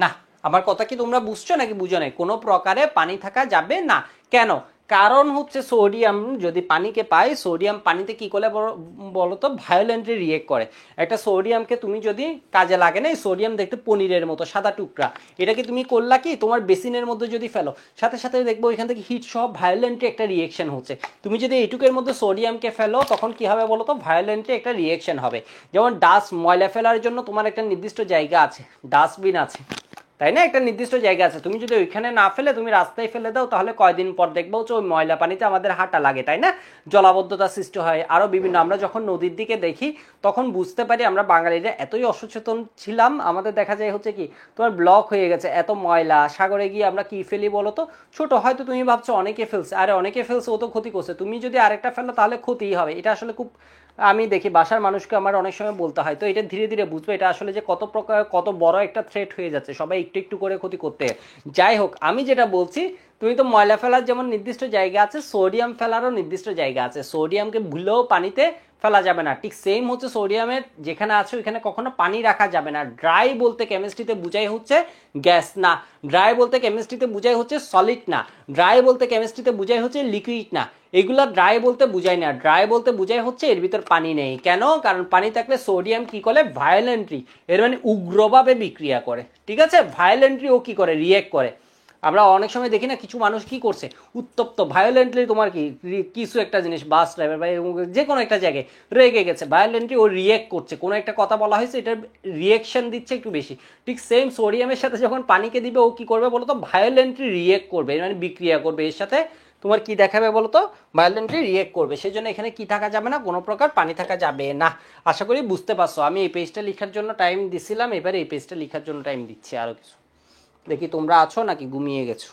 না। আমার কথা কি তোমরা বুঝছো নাকি বুঝো নাই? কোনো প্রকারে পানি থাকা যাবে না। কেন? কারণ হচ্ছে সোডিয়াম যদি পানিকে পায়, সোডিয়াম পানিতে কি করে বলো তো? ভায়োলেন্টলি রিয়েক্ট করে। একটা সোডিয়ামকে তুমি যদি কাজে লাগে না, সোডিয়াম দেখতে পনিরের মতো সাদা টুকরা, এটাকে তুমি করলা কি তোমার বেসিনের মধ্যে যদি ফেলো, সাথে সাথে দেখবো এখান থেকে হিট সহ ভায়োলেন্টলি একটা রিয়েকশন হচ্ছে। তুমি যদি এইটুকের মধ্যে সোডিয়ামকে ফেলো তখন কি হবে বলো তো? ভায়োলেন্টলি একটা রিয়েকশন হবে। যেমন ডাস্ট ময়লা ফেলার জন্য তোমার একটা নির্দিষ্ট জায়গা আছে, ডাস্টবিন আছে, তাই না? একটা নির্দিষ্ট জায়গা আছে, তুমি যদি ওইখানে না ফেলে তুমি রাস্তায় ফেলে দাও তাহলে কয়দিন পর দেখবো যে ওই ময়লা পানিতে আমাদের হাঁটা লাগে, তাই না? জলাবদ্ধতা সৃষ্টি হয়, আরো বিভিন্ন। আমরা যখন নদীর দিকে দেখি তখন বুঝতে পারি আমরা বাঙালিরা এতই অসচেতন ছিলাম, আমাদের দেখা যায় হচ্ছে কি তোমার ব্লক হয়ে গেছে, এত ময়লা সাগরে গিয়ে আমরা কি ফেলি বলো তো, ছোট হয়তো তুমি ভাবছো অনেকে ফেলছে, আরে অনেকে ফেলছে ও তো ক্ষতি করছে, তুমি যদি আরেকটা ফেলো তাহলে ক্ষতিই হবে। এটা আসলে খুব, আমি দেখি বাসার মানুষকে আমার অনেক সময় বলতে হয়, তো এটা ধীরে ধীরে বুঝবো এটা আসলে যে কত প্রকার কত বড় একটা থ্রেট হয়ে যাচ্ছে, সবাই একটু একটু করে ক্ষতি করতে। যাই হোক, আমি যেটা বলছি, তুমি তো ময়লা ফেলার যেমন নির্দিষ্ট জায়গা আছে, সোডিয়াম ফেলারও নির্দিষ্ট জায়গা আছে, সোডিয়ামকে ভুলেও পানিতে ফেলা যাবে না, ঠিক সেম হচ্ছে সোডিয়ামের যেখানে আছে ওইখানে কখনো পানি রাখা যাবে না। ড্রাই বলতে কেমিস্ট্রিতে বুঝাই হচ্ছে গ্যাস না, ড্রাই বলতে কেমিস্ট্রিতে বুঝাই হচ্ছে সলিড না, ড্রাই বলতে কেমিস্ট্রিতে বুঝাই হচ্ছে লিকুইড না, এগুলা ড্রাই বলতে বুঝাই না, ড্রাই বলতে বুঝাই হচ্ছে এর ভিতর পানি নেই। কেন? কারণ পানি থাকলে সোডিয়াম কি করে, ভায়োলেন্টলি, এর মানে উগ্রভাবে বিক্রিয়া করে, ঠিক আছে, ভায়োলেন্টলি ও কি করে, রিয়েক্ট করে। আমরা অনেক সময় দেখি না কিছু মানুষ কি করছে, উত্তপ্ত ভায়োলেন্টলি, তোমার কি কিছু একটা জিনিস বাস ড্রাইভার বা যে কোনো একটা জায়গায় রেগে গেছে, ভায়োলেন্টলি ও রিয়েক্ট করছে, কোনো একটা কথা বলা হয়েছে এটার রিয়েকশন দিচ্ছে একটু বেশি, ঠিক সেম সোডিয়ামের সাথে যখন পানিকে দিবে ও কি করবে বলতো, ভায়োলেন্টলি রিয়েক্ট করবে, মানে বিক্রিয়া করবে, এর সাথে তোমার কি দেখাবে বলতো, ভায়োলেন্টলি রিয়েক্ট করবে। সেই জন্য এখানে কি থাকা যাবে না, কোনো প্রকার পানি থাকা যাবে না। আশা করি বুঝতে পারছো। আমি এই পেজটা লেখার জন্য টাইম দিছিলাম, এবারে এই পেজটা লেখার জন্য টাইম দিচ্ছি। আরো কিছু দেখি তোমরা আছো নাকি ঘুমিয়ে গেছো।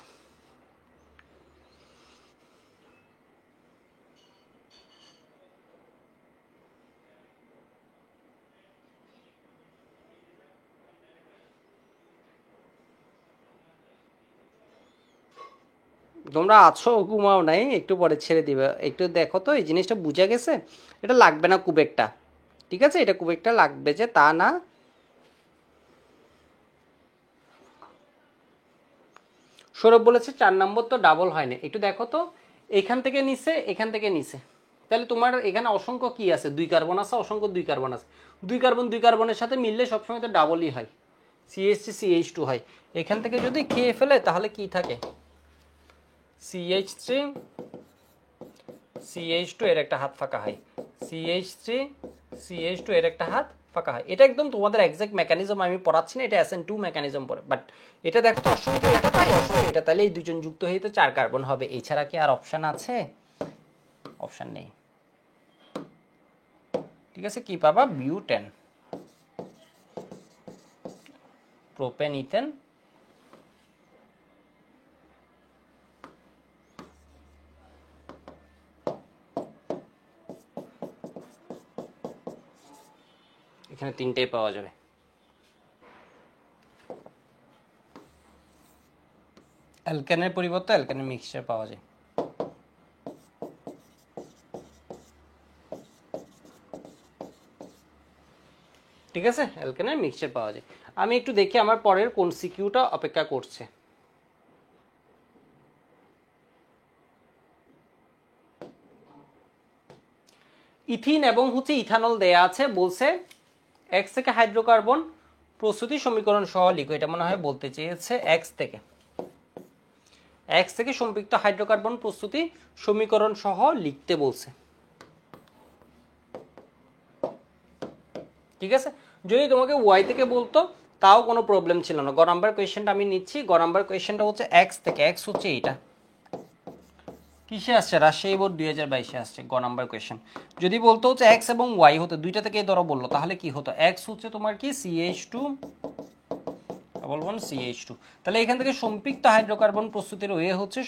তোমরা আছো, ঘুমাও নাই, একটু পরে ছেড়ে দিবে। একটু দেখো তো এই জিনিসটা বুঝে গেছে, এটা লাগবে না খুব একটা, ঠিক আছে, এটা খুব একটা লাগবে যে তা না। সৌরভ বলেছে 4 নম্বর তো ডাবল হয় না, একটু দেখো তো, এখান থেকে নিচে এখান থেকে নিচে, তাহলে তোমার এখানে অসংখ্য কি আছে, 2 কার্বন আছে, অসংখ্য 2 কার্বন আছে, 2 কার্বন 2 কার্বনের সাথে মিললে সবসময় তো ডাবলই হয়, CH3CH2 হয়। এখান থেকে যদি খেয়ে ফেলে তাহলে কি থাকে, CH3 CH2 এর একটা হাত ফাঁকা হয়, CH3 CH2 এর একটা হাত ফাঁকা হয়। এটা একদম তোমাদের এক্সাক্ট মেকানিজম আমি পড়াচ্ছি না, এটা SN2 মেকানিজম পড়ে, বাট এটা দেখো তো অসংখ্য এটা তাই অসংখ্য এটা, তাহলে এই দুজন যুক্ত হয়ে তো 4 কার্বন হবে, এছাড়া কি আর অপশন আছে? অপশন নেই, ঠিক আছে। কি পাবা, বিউটেন, প্রোপেন, ইথেন, এখানে 3টেই পাওয়া যাবে। অ্যালকেনের পরিবর্তে অ্যালকেনের মিক্সচার পাওয়া যায়। ঠিক আছে, অ্যালকেনের মিক্সচার পাওয়া যায়। আমি একটু দেখি আমার পরের কোন সিকিউটা অপেক্ষা করছে। ইথিন এবং হচ্ছে ইথানল দেয়া আছে, বলছে এক্স থেকে হাইড্রোকার্বন প্রস্তুতি সমীকরণ সহ লিখো। এটা মনে হয় বলতে চেয়েছে এক্স থেকে সম্পৃক্ত হাইড্রোকার্বন প্রস্তুতি সমীকরণ সহ লিখতে বলছে, ঠিক আছে। যদি তোমাকে ওয়াই থেকে বলতো তাও কোনো প্রবলেম ছিল না। গ নাম্বার কোয়েশ্চেনটা আমি নিচ্ছি। গ নাম্বার কোয়েশ্চেনটা হচ্ছে এক্স থেকে, এক্স হচ্ছে এইটা, কিসে আসছে, রাজশাহী বোর্ড 2022-এ আসছে গ নাম্বার কোয়েশ্চেন। যদি বলতো হচ্ছে এক্স এবং ওয়াই হতো, দুইটা থেকে ধরো বললো, তাহলে কি হতো, এক্স হচ্ছে তোমার কি CH2 CH2, তাহলে এখান থেকে সম্পৃক্ত হাইড্রোকার্বন প্রস্তুতির ওয়ে হচ্ছে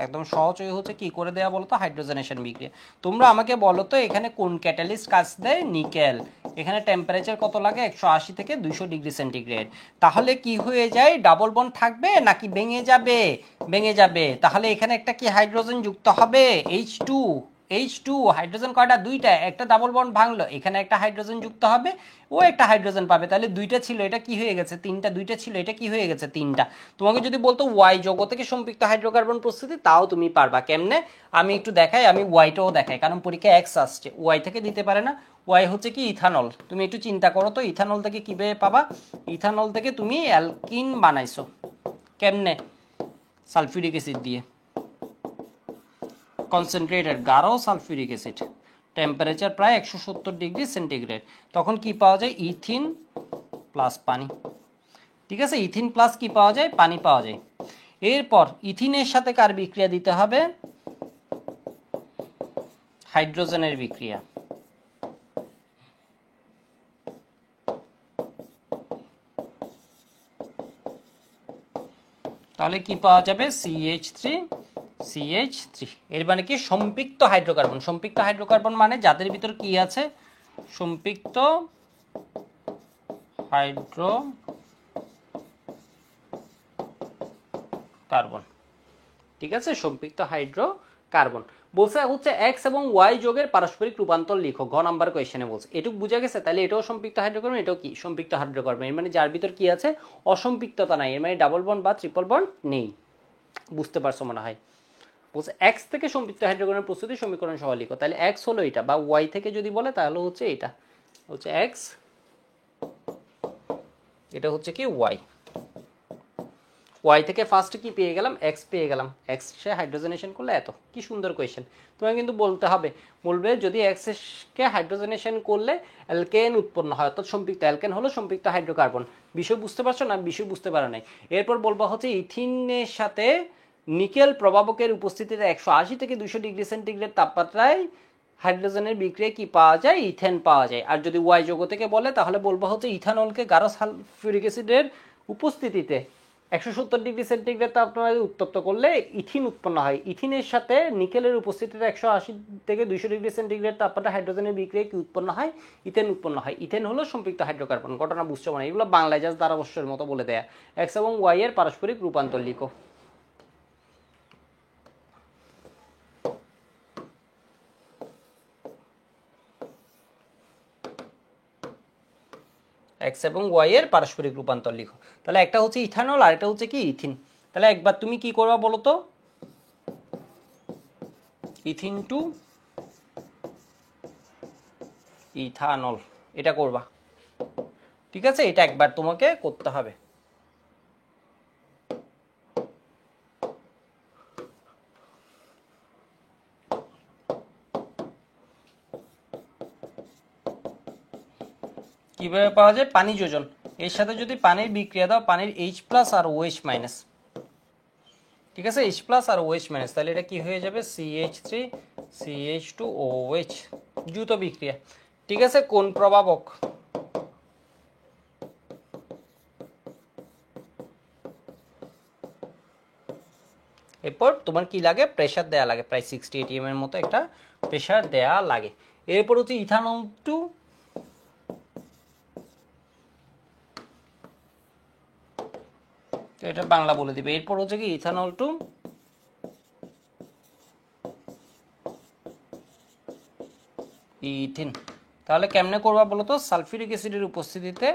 একদম সহজ ওয়ে হচ্ছে কি করে দেয়া বলতো, হাইড্রোজেনেশন বিক্রিয়া। তোমরা আমাকে বলো তো এখানে কোন ক্যাটালিস্ট কাজ দেয়, নিকেল। এখানে টেম্পারেচার কত লাগে, 180 থেকে 200 ডিগ্রি সেন্টিগ্রেড। তাহলে কি হয়ে যায়, ডাবল বন্ড থাকবে নাকি ভেঙে যাবে, ভেঙে যাবে। তাহলে এখানে একটা কি হাইড্রোজেন যুক্ত হবে, H2 হাইড্রোজেন কয়টা, দুইটা, একটা ডাবল বন্ড ভাঙলো, এখানে একটা হাইড্রোজেন যুক্ত হবে, ও একটা হাইড্রোজেন পাবে, তাহলে দুইটা ছিল, এটা কি হয়ে গেছে, তিনটা, দুইটা ছিল, এটা কি হয়ে গেছে, তিনটা। তোমাকে যদি বলতো ওয়াই যৌগ থেকে সম্পৃক্ত হাইড্রোকার্বন প্রস্তুতি, তাও তুমি পারবা। কেমনে আমি একটু দেখাই, আমি ওয়াইটাও দেখাই, কারণ পরীক্ষা এক্স আসছে, ওয়াই থেকে দিতে পারে না। ওয়াই হচ্ছে কি ইথানল, তুমি একটু চিন্তা করো তো, ইথানল থেকে কিভাবে পাবা, ইথানল থেকে তুমি অ্যালকিন বানাইছো কেমনে, সালফিউরিক অ্যাসিড দিয়ে, কনসেন্ট্রেটেড গাঢ় সালফিউরিক অ্যাসিড, টেম্পারেচার প্রায় 170 ডিগ্রি সেন্টিগ্রেড, তখন কি পাওয়া যায়, ইথিন প্লাস পানি, ঠিক আছে। ইথিন প্লাস কি পাওয়া যায়, পানি পাওয়া যায়। এরপর ইথিনের সাথে কার বিক্রিয়া দিতে হবে, হাইড্রোজেনের বিক্রিয়া, তাহলে কি পাওয়া যাবে CH3 এর মানে কি সম্পৃক্ত হাইড্রোকার্বন। সম্পৃক্ত হাইড্রোকার্বন মানে যাদের ভিতর কি আছে, সম্পৃক্ত হাইড্রোকার্বন। ঠিক আছে, সম্পৃক্ত হাইড্রোকার্বন বলছে হচ্ছে এক্স এবং ওয়াই যোগের পারস্পরিক রূপান্তর লিখো, ঘ নাম্বার কোয়েশ্চেনে বলছে। এটুকু বুঝা গেছে? তাহলে এটাও সম্পৃক্ত হাইড্রোকার্বন, এটাও কি সম্পৃক্ত হাইড্রোকার্বন। এর মানে যার ভিতর কি আছে, অসম্পৃক্ততা নাই, এর মানে ডাবল বন্ড বা ট্রিপল বন্ড নেই। বুঝতে পারছো মনে হয়? বলছে এক্স থেকে সম্পৃক্ত হাইড্রোকার্বনের প্রস্তুতি সমীকরণ সহ লিখো। তাহলে এক্স হলো এটা, বা ওয়াই থেকে যদি বলে তাহলে হচ্ছে এটা হচ্ছে এক্স, এটা হচ্ছে কি ওয়াই। ওয়াই থেকে ফার্স্ট কি পেয়ে গেলাম, এক্স পেয়ে গেলাম। এক্স সে হাইড্রোজেনেশন করলে এত, কি সুন্দর কোয়েশ্চেন। তোমাকে কিন্তু বলতে হবে, বলবে যদি এক্স কে হাইড্রোজেনেশন করলে অ্যালকেন উৎপন্ন হয়, অর্থাৎ সম্পৃক্ত। অ্যালকেন হলো সম্পৃক্ত হাইড্রোকার্বন। বিষয় বুঝতে পারছো না? বিষয় বুঝতে পারো নাই। এরপর বলবা হচ্ছে ইথিনের সাথে নিকেল প্রভাবকের উপস্থিতিতে 180 থেকে 200 ডিগ্রি সেন্টিগ্রেড তাপমাত্রায় হাইড্রোজেনের বিক্রিয়ায় কি পাওয়া যায়, ইথেন পাওয়া যায়। আর যদি ওয়াই যৌগ থেকে বলে তাহলে বলবো হচ্ছে ইথানলকে গাঢ় সালফিউরিক অ্যাসিডের উপস্থিতিতে 170 ডিগ্রি সেন্টিগ্রেড তাপমাত্রায় উত্তপ্ত করলে ইথিন উৎপন্ন হয়। ইথিনের সাথে নিকেলের উপস্থিতিতে 180 থেকে 200 ডিগ্রি সেন্টিগ্রেড তাপমাত্রা হাইড্রোজেনের বিক্রিয়ায় কি উৎপন্ন হয়, ইথেন উৎপন্ন হয়। ইথেন হলো সম্পৃক্ত হাইড্রোকার্বন। ঘটনা বুঝছো মানে? এগুলো বাংলায় জাস্ট ধারাবশ্যের মতো বলে দেয়া। এক্স এবং ওয়াই এর পারস্পরিক রূপান্তর লিখো। এক্স এবং ওয়াই এর পারস্পরিক রূপান্তর লিখো। তাহলে একটা হচ্ছে ইথানল আর এটা হচ্ছে কি ইথিন। তাহলে একবার তুমি কি করবা বলো তো, ইথিন টু ইথানল এটা করবা। ঠিক আছে, এটা একবার তোমাকে করতে হবে। কিভাবে পাওয়া যায়, পানি যোজন। এর সাথে যদি পানির বিক্রিয়া দাও, পানির H+ আর OH মাইনাস। ঠিক আছে, H+ আর OH মাইনাস, তাহলে এটা কি হয়ে যাবে, CH3 CH2OH, দ্রুত বিক্রিয়া। ঠিক আছে, কোন প্রভাবক, এরপর তোমার কি লাগে, প্রেসার দেয়া লাগে, প্রায় 60 atm এর মতো একটা প্রেসার দেয়া লাগে। এরপর হচ্ছে ইথানল টু, এটা বাংলা বলে দিবে। এরপর হচ্ছে কি ইথানল টু ইথিন। তাহলে কেমনে করবা বলো তো, সালফিউরিক অ্যাসিডের উপস্থিতিতে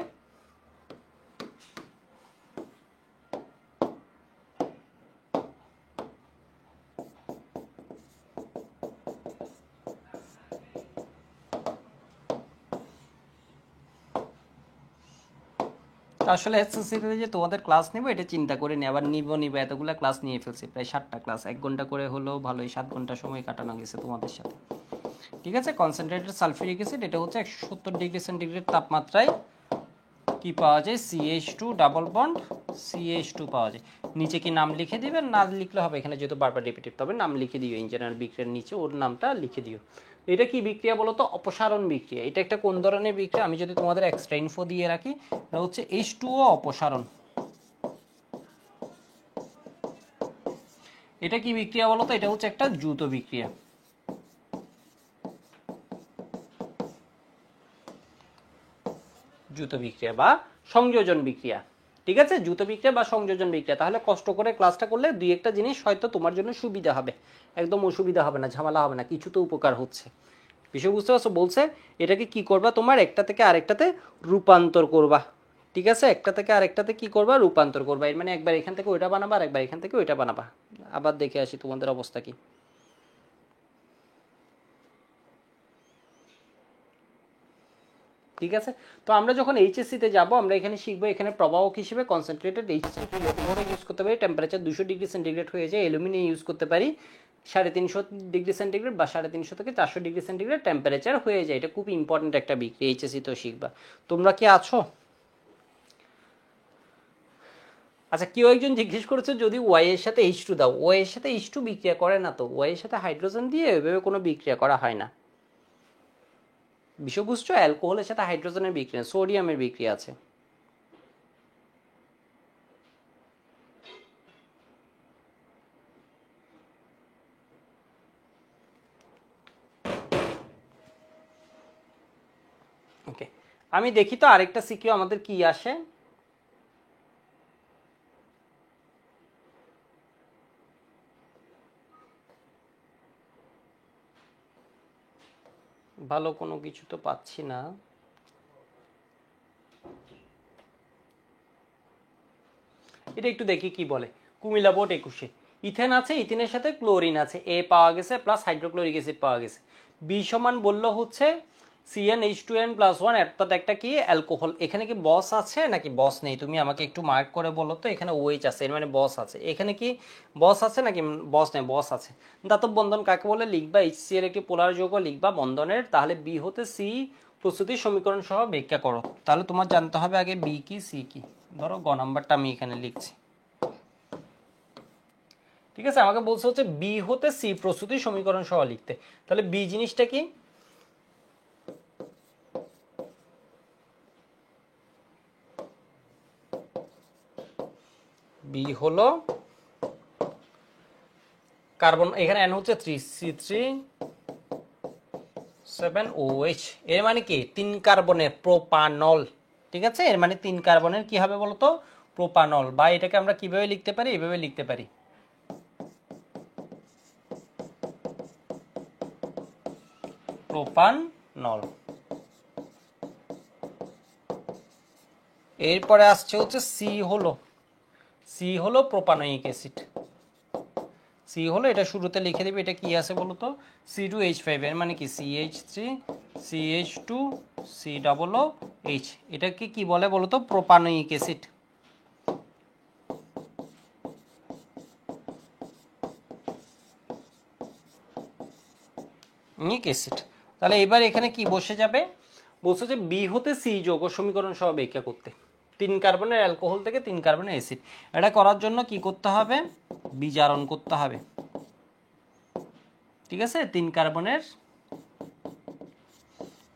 আসলে এসএসসিতে যে তোমাদের ক্লাস নেবো এটা চিন্তা করে নি, আবার নিব এতগুলো ক্লাস নিয়ে ফেলছি, প্রায় 7টা ক্লাস, 1 ঘন্টা করে হলেও ভালোই, 7 ঘন্টা সময় কাটানো গেছে তোমাদের সাথে। ঠিক আছে, কনসেন্ট্রেটেড সালফিউরিক অ্যাসিড, এটা হচ্ছে 170 ডিগ্রি সেন্টিগ্রেড তাপমাত্রায় কি পাওয়া যায়, CH2 ডাবল বন্ড CH2 পাওয়া যায়। নিচে কি নাম লিখে দিবেন, না লিখলে হবে, এখানে যেহেতু বারবার রিপিটিভ, তবে নাম লিখে দিও, ইঞ্জিনিয়ার বিক্রিয়ার নিচে ওর নামটা লিখে দিও। এটা কি বিক্রিয়া বলো তো, অপসারণ বিক্রিয়া। এটা একটা কোন ধরনের বিক্রিয়া, আমি যদি তোমাদের এক্সট্রা ইনফো দিয়ে রাখি, এটা হচ্ছে H2O অপসারণ। এটা কি বিক্রিয়া বলো তো, এটা হচ্ছে একটা দ্রুত বিক্রিয়া। দ্রুত বিক্রিয়া বা সংযোজন বিক্রিয়া। ঠিক আছে, দ্রুত বিক্রিয়া বা সংযোজন বিক্রিয়া। তাহলে কষ্ট করে ক্লাসটা করলে দুই একটা জিনিস হয়তো তোমার জন্য সুবিধা হবে, একদম অসুবিধা হবে না, ঝামেলা হবে না, কিছু তো উপকার হচ্ছে। বিষয় বুঝতে পারছো? বলছে এটাকে কি করবা, তোমার একটা থেকে আরেকটাতে রূপান্তর করবা। ঠিক আছে, একটা থেকে আরেকটাতে কি করবা, রূপান্তর করবা। এর মানে একবার এখান থেকে ওইটা বানাবা আর একবার এখান থেকে ওইটা বানাবা। আবার দেখে আসি তোমাদের অবস্থা কি। ঠিক আছে, তো আমরা যখন এইচএসসিতে যাব আমরা এখানে শিখবো, এখানে প্রবাহক হিসেবে কনসেন্ট্রেটেড H3 ইউজ করতে পারি, টেম্পারেচার 200 ডিগ্রি সেন্টিগ্রেড হয়ে যায়। অ্যালুমিনিয়াম ইউজ করতে পারি 350 ডিগ্রি সেন্টিগ্রেড বা 350 থেকে 400 ডিগ্রি সেন্টিগ্রেড টেম্পারেচার হয়ে যায়। এটা খুব ইম্পর্টেন্ট একটা বিক্রিয়া, এইচএসসিতেও শিখবা। তোমরা কি আছো? আচ্ছা, কেউ একজন জিজ্ঞেস করেছে যদি ওয়াই এর সাথে H2 দাও, ওয়াই এর সাথে H2 বিক্রিয়া করে না তো, ওয়াই এর সাথে হাইড্রোজেন দিয়ে এভাবে কোনো বিক্রিয়া করা হয় না। বিষয় বুঝছো? অ্যালকোহলের সাথে হাইড্রোজেনের বিক্রিয়া, সোডিয়ামের বিক্রিয়া আছে। ওকে, আমি দেখি তো আরেকটা সিকিউ আমাদের কি আসে। ভালো কোনো কিছু তো পাচ্ছি না। এটা একটু দেখি কি বলে। কুমিল্লা বোর্ড 21-এ ইথেন আছে, ইথেনের সাথে ক্লোরিন আছে, এ পাওয়া গেছে প্লাস হাইড্রোক্লোরিক অ্যাসিড পাওয়া গেছে। বি সমান বললো হচ্ছে CnH2n+1, অর্থাৎ একটা কি অ্যালকোহল। এখানে কি বস আছে নাকি বস নেই? তুমি আমাকে একটু মার্ক করে বলো তো। এখানে OH আছে, এর মানে বস আছে। এখানে কি বস আছে নাকি বস নেই? বস আছে। ধাতব বন্ধন কাকে বলে লিখবা? HCl একটি পোলার যৌগ লিখবা বন্ধনের। তাহলে বি হতে সি প্রস্তুতির সমীকরণ সহ ব্যাখ্যা করো। তাহলে তোমার জানতে হবে আগে বি কি সি কি। ধরো গ নাম্বারটা আমি এখানে লিখছি, ঠিক আছে? আমাকে বলছে হচ্ছে বি হতে সি প্রস্তুতির সমীকরণ সহ লিখতে। তাহলে বি জিনিসটা কি? বি হলো কার্বন, এখানে এন হচ্ছে 3C3H7OH, এর মানে কি 3 কার্বনের প্রোপানল, ঠিক আছে? এর মানে 3 কার্বনের কি হবে বলতো? প্রোপানল। বা এটাকে আমরা কিভাবে লিখতে পারি? এভাবে লিখতে পারি, প্রোপানল। এরপরে আসছে হচ্ছে সি হলো প্রোপানোয়িক অ্যাসিড। সি হলো, এটা শুরুতে লিখে দেবে, এটা কি আছে বলতো? C2H5, এর মানে কি CH3CH2COOH। এটাকে কি বলে বলতো? Propanoic acid. অ্যাসিড। তাহলে এবার এখানে কি বসে যাবে? বলছে যে বি হতে সি যৌগ সমীকরণ সহ ব্যাখ্যা করতে। 3 কার্বনের অ্যালকোহল থেকে 3 কার্বনের অ্যাসিড। এটা করার জন্য কি করতে হবে? বিজারণ করতে হবে, ঠিক আছে? 3 কার্বনের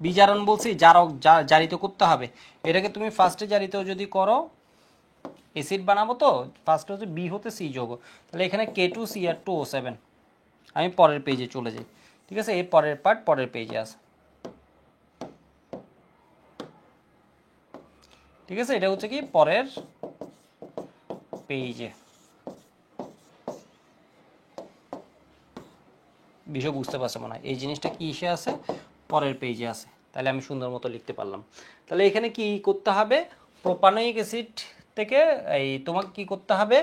বিজারণ বলছি, জারক জারিত করতে হবে। এটাকে তুমি ফার্স্টে জারিত যদি করো, অ্যাসিড বানাবো তো ফার্স্টে হচ্ছে বি হতে সি যৌগ। তাহলে এখানে K2Cr2O7। আমি পরের পেজে চলে যাই, ঠিক আছে? এই পরের পার্ট পরের পেজে আছে, ঠিক আছে? এটা হচ্ছে কি পরের পেজে। বিষয় বুঝতে পারছে মনে হয়। এই জিনিসটা কি এসে আছে? পরের পেজে আছে। তাহলে আমি সুন্দর মতো লিখতে পারলাম। তাহলে এখানে কি করতে হবে? প্রোপানোয়িক অ্যাসিড থেকে এই তোমাকে কি করতে হবে?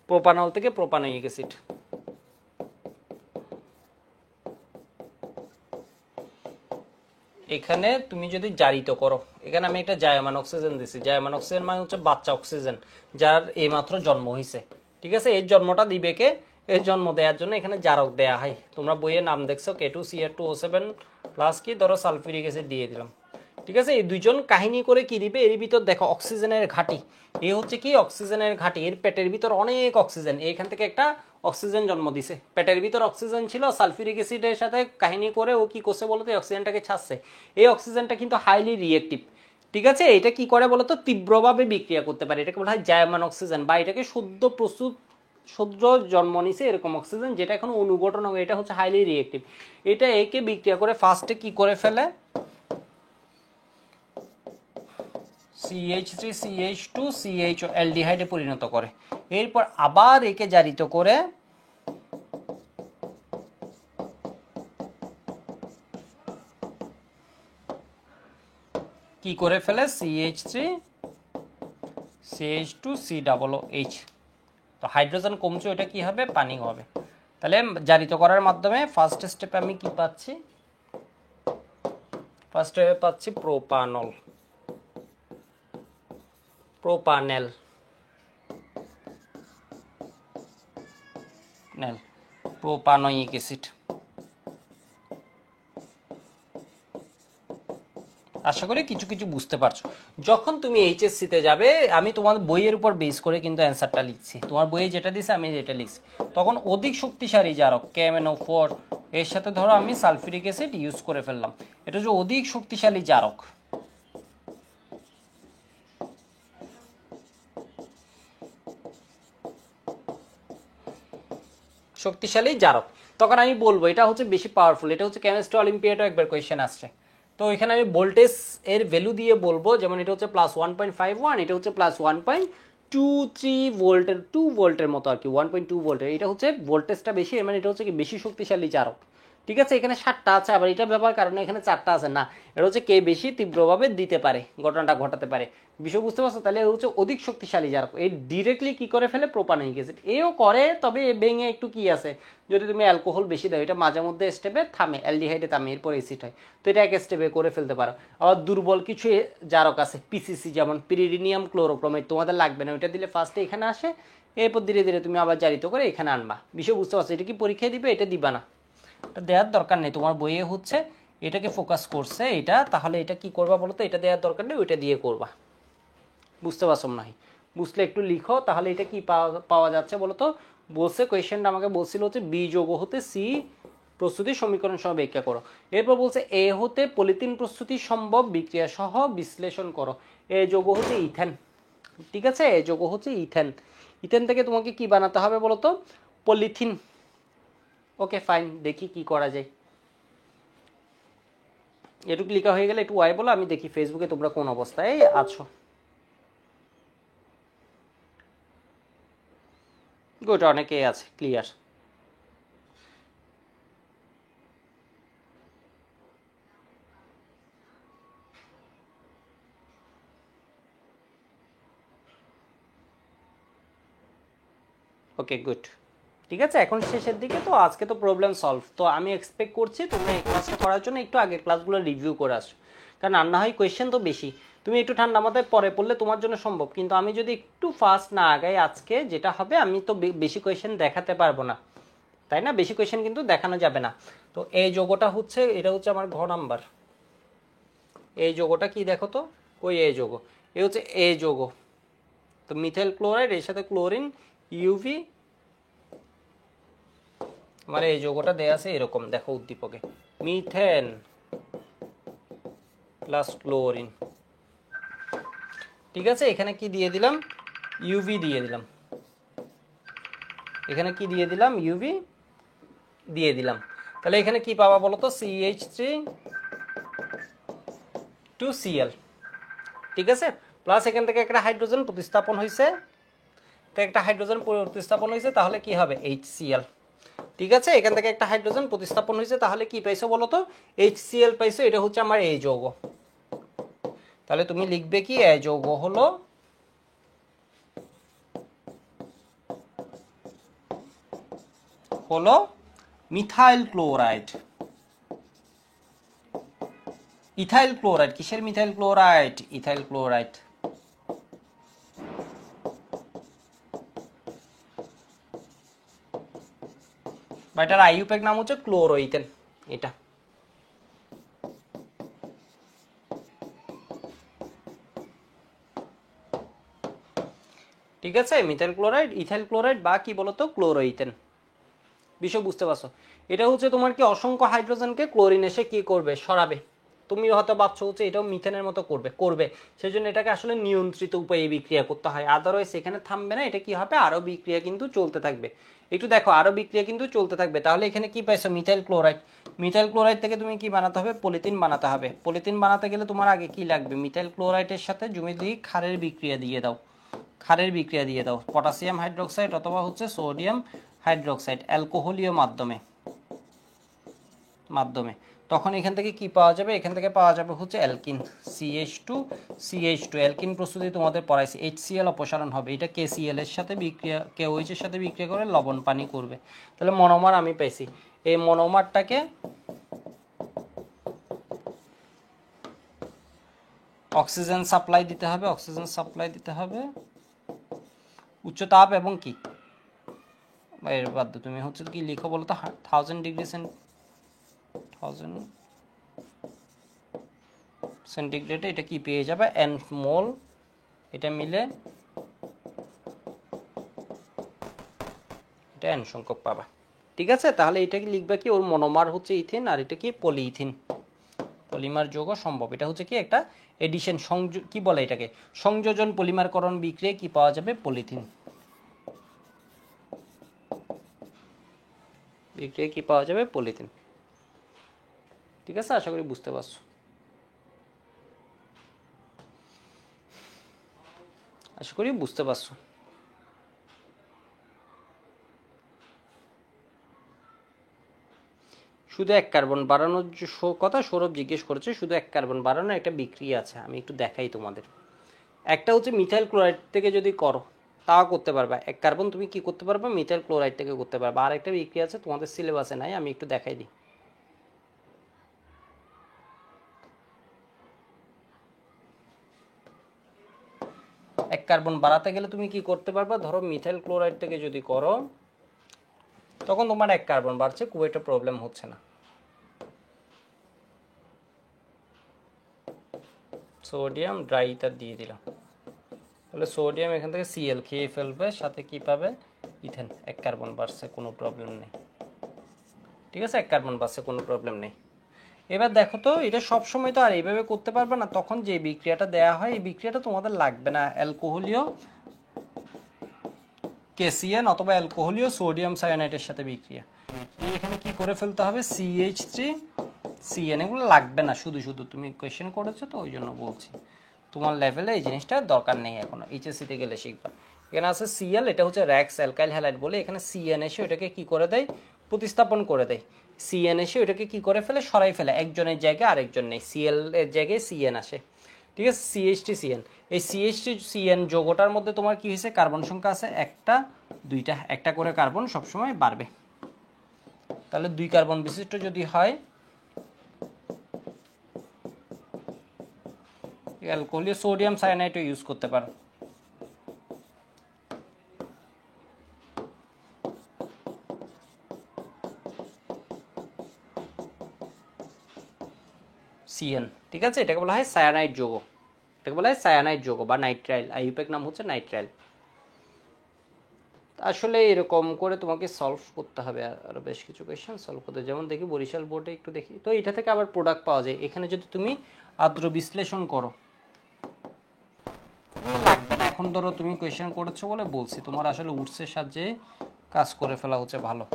প্রোপানল থেকে প্রোপানোয়িক অ্যাসিড। এখানে তুমি যদি জারিত করো, এখানে আমি একটা জায়মান অক্সিজেন দিছি। জায়মান অক্সিজেন মানে হচ্ছে বাচ্চা অক্সিজেন, যার এইমাত্র জন্ম হয়েছে, ঠিক আছে? এর জন্মটা দিবে কে? এর জন্ম দেওয়ার জন্য এখানে জারক দেয়া হয়। তোমরা বইয়ের নাম দেখছো K2Cr2O7 প্লাস কি ধরো সালফিউরিক অ্যাসিড দিয়ে দিলাম, ঠিক আছে? এই দুইজন কাহিনী করে কি দিবে? এর ভিতর দেখো অক্সিজেনের ঘাটি। এ হচ্ছে কি অক্সিজেনের ঘাটি। এর পেটের ভিতর অনেক অক্সিজেন, এখান থেকে একটা অক্সিজেন জন্ম দিছে। পেটের ভিতর অক্সিজেন ছিল, সালফিউরিক অ্যাসিডের সাথে কাহিনী করে ও কি করছে বলতো? এই অক্সিজেনটাকে ছাড়ছে। এই অক্সিজেনটা কিন্তু হাইলি রিয়েক্টিভ, ঠিক আছে? এটা কি করে বলতো? তীব্রভাবে বিক্রিয়া করতে পারে। এটাকে বলা হয় জায়মান অক্সিজেন, বা এটাকে সদ্য জন্ম নিছে এরকম অক্সিজেন, যেটা এখন অনুঘটন হবে। এটা হচ্ছে হাইলি রিয়েক্টিভ। এটা একে বিক্রিয়া করে ফার্স্টে কি করে ফেলে? CH3CH2CHO অ্যালডিহাইডে পরিণত করে। এরপর আবার একে জারিত করে কি করে ফেলে? CH3CH2COOH। তো হাইড্রোজেন কমছে, ওটা কি হবে? পানি হবে। তাহলে জারিত করার মাধ্যমে ফার্স্ট স্টেপে আমি কি পাচ্ছি? ফার্স্ট স্টেপে পাচ্ছি প্রোপানেল প্রোপানোয়িক অ্যাসিড। আশা করি কিছু কিছু বুঝতে পারছো। যখন তুমি এইচএসসিতে যাবে, আমি তোমার বইয়ের উপর বেস করে কিন্তু অ্যান্সারটা লিখছি। তোমার বইয়ে যেটা দিছে আমি যেটা লিখছি। তখন অধিক শক্তিশালী জারক KMnO4 এর সাথে ধরো আমি সালফিউরিক অ্যাসিড ইউজ করে ফেললাম। এটা হচ্ছে অধিক শক্তিশালী জারক। শক্তিশালী জারক, তখন আমি বলবো এটা হচ্ছে বেশি পাওয়ারফুল। এটা হচ্ছে কেমিস্ট্রি অলিম্পিয়াডও একবার কোয়েশ্চেন আসছে, তো এখানে আমি ভোল্টেজ এর ভ্যালু দিয়ে বলবো, যেমন এটা হচ্ছে +1.51, এটা হচ্ছে +1.23 ভোল্টের, 2 ভোল্টের মতো আর কি, 1.2 ভোল্টের। এটা হচ্ছে ভোল্টেজটা বেশি, মানে এটা হচ্ছে কি বেশি শক্তিশালী জারক। ঠিক আছে, এখানে 7টা আছে, আবার এটা ব্যাপার কারণে এখানে 4টা আছে না, এটা হচ্ছে কে বেশি তীব্রভাবে দিতে পারে, ঘটনাটা ঘটাতে পারে, বিষয় বুঝতে পারছো? তাহলে হচ্ছে অধিক শক্তিশালী জারক। এই ডিরেক্টলি কি করে ফেলে? প্রোপানিক অ্যাসিড। এও করে, তবে এ ভেঙে একটু কি আছে, যদি তুমি অ্যালকোহল বেশি দাও, এটা মাঝে মধ্যে স্টেপে থামে, অ্যালডিহাইডে থামে, এরপর অ্যাসিড হয়। তো এটা এক স্টেপে করে ফেলতে পারো। আবার দুর্বল কিছু জারক আছে, পিসিসি, যেমন পিরিডিনিয়াম ক্লোরোক্রোমেট, তোমাদের লাগবে না, ওইটা দিলে ফার্স্টে এখানে আসে, এরপর ধীরে ধীরে তুমি আবার জারিত করে এখানে আনবা। বিষয় বুঝতে পারছো? এটা কি পরীক্ষায় দিবে? এটা দিবা না, এটা দেওয়ার দরকার নেই। তোমার বইয়ে হচ্ছে এটাকে ফোকাস করছে এটা, তাহলে এটা কি করবা বলো তো? এটা দেওয়ার দরকার নেই, ওইটা দিয়ে করবা। বুঝতে পারছো না? বুঝলে একটু লিখো। তাহলে এটা কি পাওয়া যাচ্ছে বলো তো? বলছে কোয়েশ্চেনটা আমাকে বলছিল হচ্ছে বি যৌগ হতে সি প্রস্তুতির সমীকরণ সহ ব্যাখ্যা করো। এরপর বলছে এ হতে পলিথিন প্রস্তুতি সম্ভব বিক্রিয়া সহ বিশ্লেষণ করো। এ যৌগ হচ্ছে ইথেন। ঠিক আছে, এ যৌগ হচ্ছে ইথেন। ইথেন থেকে তোমাকে কি বানাতে হবে বলো তো? পলিথিন। ওকে ফাইন, দেখি কি করা যায়। এটুকু লেখা হয়ে গেলে একটু ওয়াই বলো, আমি দেখি ফেসবুকে তোমরা কোন অবস্থায় আছো। গুড, অনেকেই আছে, ক্লিয়ার। Okay good. ঠিক আছে, এখন শেষের দিকে তো, আজকে তো প্রবলেম সলভ। তো আমি এক্সপেক্ট করছি তোমরা এই ক্লাসটা করার জন্য একটু আগের ক্লাসগুলো রিভিউ করে আসো, কারণ আর না হয় কোয়েশ্চেন তো বেশি। তুমি একটু ঠান্ডা মাথায় পরে পড়লে তোমার জন্য সম্ভব, কিন্তু আমি যদি একটু ফাস্ট না আগাই আজকে, যেটা হবে আমি তো বেশি কোয়েশ্চেন দেখাতে পারবো না, তাই না? বেশি কোয়েশ্চেন কিন্তু দেখানো যাবে না। তো এই যোগটা হচ্ছে, এটা হচ্ছে আমার ঘ নাম্বার। এই যোগটা কি দেখো তো? ওই এই যোগ, এই হচ্ছে এই যোগ। তো মিথাইল ক্লোরাইড এর সাথে ক্লোরিন, ইউভি, আমার এই যৌগটা দেয়া আছে এরকম, দেখো উদ্দীপকে মিথেন প্লাস ক্লোরিন। ঠিক আছে, এখানে কি দিয়ে দিলাম? ইউভি দিয়ে দিলাম। এখানে কি দিয়ে দিলাম? ইউভি দিয়ে দিলাম। তাহলে এখানে কি পাবা বলো তো? CH3 2Cl। ঠিক আছে, প্লাস এখান থেকে একটা হাইড্রোজেন প্রতিস্থাপন হয়েছে, তো একটা হাইড্রোজেন প্রতিস্থাপন হয়েছে, তাহলে কি হবে? HCl। ঠিক আছে, এখান থেকে একটা হাইড্রোজেন প্রতিস্থাপন হয়েছে, তাহলে কি পাইছো বলো তো? HCl পাইছো। এটা হচ্ছে আমার এই যৌগ। তাহলে তুমি লিখবে কি? এই যৌগ হলো মিথাইল ক্লোরাইড। ইথাইল ক্লোরাইড, কিসের মিথাইল ক্লোরাইড? Ethyl chloride. বা এটার আইইউপ্যাক নাম হচ্ছে ক্লোরোইথেন। এটা ঠিক আছে, মিথাইল ক্লোরাইড, ইথাইল ক্লোরাইড, বা কি বলতো? ক্লোরোইথেন। বিষয় বুঝতে পারছো? এটা হচ্ছে তোমার কি অসংখ্য হাইড্রোজেনকে ক্লোরিন এসে কি করবে? সরাবে। তুমি হয়তো ভাবছো হচ্ছে এটাও মিথেনের মতো করবে, করবে। সেই জন্য এটাকে আসলে নিয়ন্ত্রিত উপায়ে বিক্রিয়া করতে হয়, আদারওয়াইজ এখানে থামবে না। এটা কি হবে? আরো বিক্রিয়া কিন্তু চলতে থাকবে। একটু দেখো, আরো বিক্রিয়া কিন্তু চলতে থাকবে। তাহলে এখানে কি পাইছো? Methyl chloride. মিথাইল ক্লোরাইড থেকে তুমি কি বানাতে হবে? পলিথিন বানাতে হবে। পলিথিন বানাতে গেলে তোমার আগে কি লাগবে? মিথাইল ক্লোরাইডের সাথে জমি দিয়ে ক্ষারের বিক্রিয়া দিয়ে দাও, ক্ষারের বিক্রিয়া দিয়ে দাও, পটাশিয়াম হাইড্রোক্সাইড অথবা হচ্ছে সোডিয়াম হাইড্রোক্সাইড অ্যালকোহলীয় মাধ্যমে মাধ্যমে তখন এখান থেকে কি পাওয়া যাবে? এখান থেকে পাওয়া যাবে হচ্ছে অ্যালকিন, CH2 অ্যালকিন প্রস্তুতি তোমাদের পড়াইছে। HCl অপসারণ হবে, এটা KCl এর সাথে বিক্রিয়া, KOH এর সাথে বিক্রিয়া করে লবণ পানি করবে। তাহলে মনোমার আমি পাইছি। এই মনোমারটাকে অক্সিজেন সাপ্লাই দিতে হবে, অক্সিজেন সাপ্লাই দিতে হবে, উচ্চ তাপ এবং কি এর বাদ তুমি হচ্ছে কি লিখো বলো তো? 1000 সেন্টিগ্রেডে এটা কি পেয়ে যাবে? n মোল। এটা মিলে এটা n সংখ্যক পাবা। ঠিক আছে, তাহলে এটা কি লিখবে কি? ওর মনোমার হচ্ছে ইথিন, আর এটা কি? পলিইথিন। পলিমার যৌগ সম্ভব। এটা হচ্ছে কি একটা এডিশন, কি বলে এটাকে? সংযোজন পলিমারকরণ বিক্রিয়া কি পাওয়া যাবে? পলিথিন বিক্রিয়া কি পাওয়া যাবে? পলিথিন। ঠিক আছে, আশা করি বুঝতে পারছো। আশা করি বুঝতে পারছো। শুধু এক কার্বন বাড়ানোর কথা সৌরভ জিজ্ঞেস করেছে, শুধু এক কার্বন বাড়ানোর একটা বিক্রিয়া আছে, আমি একটু দেখাই তোমাদের। একটা হচ্ছে মিথাইল ক্লোরাইড থেকে যদি করো তাও করতে পারবা, এক কার্বন তুমি কি করতে পারবা, মিথাইল ক্লোরাইড থেকে করতে পারবা। আর একটা বিক্রিয়া আছে তোমাদের সিলেবাসে নাই, আমি একটু দেখাই দিই। এক কার্বন বাড়াতে গেলে তুমি কি করতে পারবা, ধরো মিথাইল ক্লোরাইড থেকে যদি করো তখন তোমার এক কার্বন বাড়ছে, খুব একটা প্রবলেম হচ্ছে না। সোডিয়াম ড্রাই ইথার দিয়ে দিলাম, তাহলে সোডিয়াম এখান থেকে সিএল খেয়ে ফেলবে, সাথে কি পাবে, ইথেন, এক কার্বন বাড়ছে, কোনো প্রবলেম নেই। ঠিক আছে, এক কার্বন বাড়ছে, কোনো প্রবলেম নেই। এবার দেখো তো, এটা সবসময় তো আর এইভাবে করতে পারবে না, তখন যে বিক্রিয়াটা দেয়া হয় এই বিক্রিয়াটা তোমাদের লাগবে না, অ্যালকোহলীয় কেসিএন অথবা অ্যালকোহলীয় সোডিয়াম সায়ানাইডের সাথে বিক্রিয়া। এখানে কি করে ফেলতে হবে, CH3 CN, এগুলো লাগবে না, শুধু শুধু তুমি কোয়েশ্চেন করেছো তো ওই জন্য বলছি, তোমার লেভেলে এই জিনিসটা দরকার নেই, এখন এইচএসসিতে গেলে শিখবা। এখানে আছে সিএল, এটা হচ্ছে র্যাক্স অ্যালকাইল হ্যালাইড বলে, এখানে সিএন এসে ওটাকে কি করে দেয়, প্রতিস্থাপন করে দেয়। সিএন এসে ওটাকে কি করে ফেলে, সরাই ফেলে, একজনের জায়গায় আরেকজন নেই, সিএল এর জায়গায় সিএন আসে। ঠিক আছে, CH3 CN, এই CH3 CN যৌগটার মধ্যে তোমার কি হয়েছে, কার্বন সংখ্যা আছে একটা দুইটা, একটা করে কার্বন সবসময় বাড়বে। তাহলে 2 কার্বন বিশিষ্ট যদি হয়, অ্যালকোহলীয় সোডিয়াম সায়ানাইডও ইউজ করতে পারো। সিএন, ঠিক আছে, এটাকে বলা হয় সায়ানাইড যৌগ, এটাকে বলা হয় সায়ানাইড যৌগ বা নাইট্রাইল, আইইউপ্যাক নাম হচ্ছে নাইট্রাইল। আসলে এরকম করে তোমাকে সলভ করতে হবে, আরো বেশ কিছু কোয়েশ্চেন সলভ করতে, যেমন দেখি বরিশাল বোর্ডে একটু দেখি তো, এটা থেকে আবার প্রোডাক্ট পাওয়া যায়। এখানে যদি তুমি আদ্র বিশ্লেষণ করো, লাগবে না, এখন ধরো তুমি কোয়েশ্চেন করেছো বলে বলছি, তোমার আসলে উৎসের সাহায্যে কাজ করে ফেলা হচ্ছে ভালো।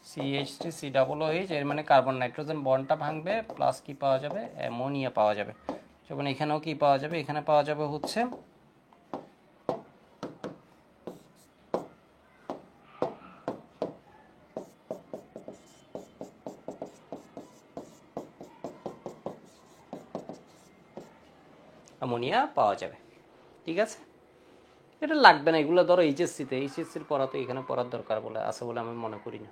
CH3COOH, এর মানে কার্বন নাইট্রোজেন বন্ডটা ভাঙবে, প্লাস কি পাওয়া যাবে, অ্যামোনিয়া পাওয়া যাবে। যেমন এখানেও কি পাওয়া যাবে, এখানে পাওয়া যাবে হচ্ছে অ্যামোনিয়া পাওয়া যাবে। ঠিক আছে, এটা লাগবে না, এগুলো ধরো এইচএসসির পড়া তো এখানে পড়ার দরকার বলে আছে বলে আমি মনে করি না।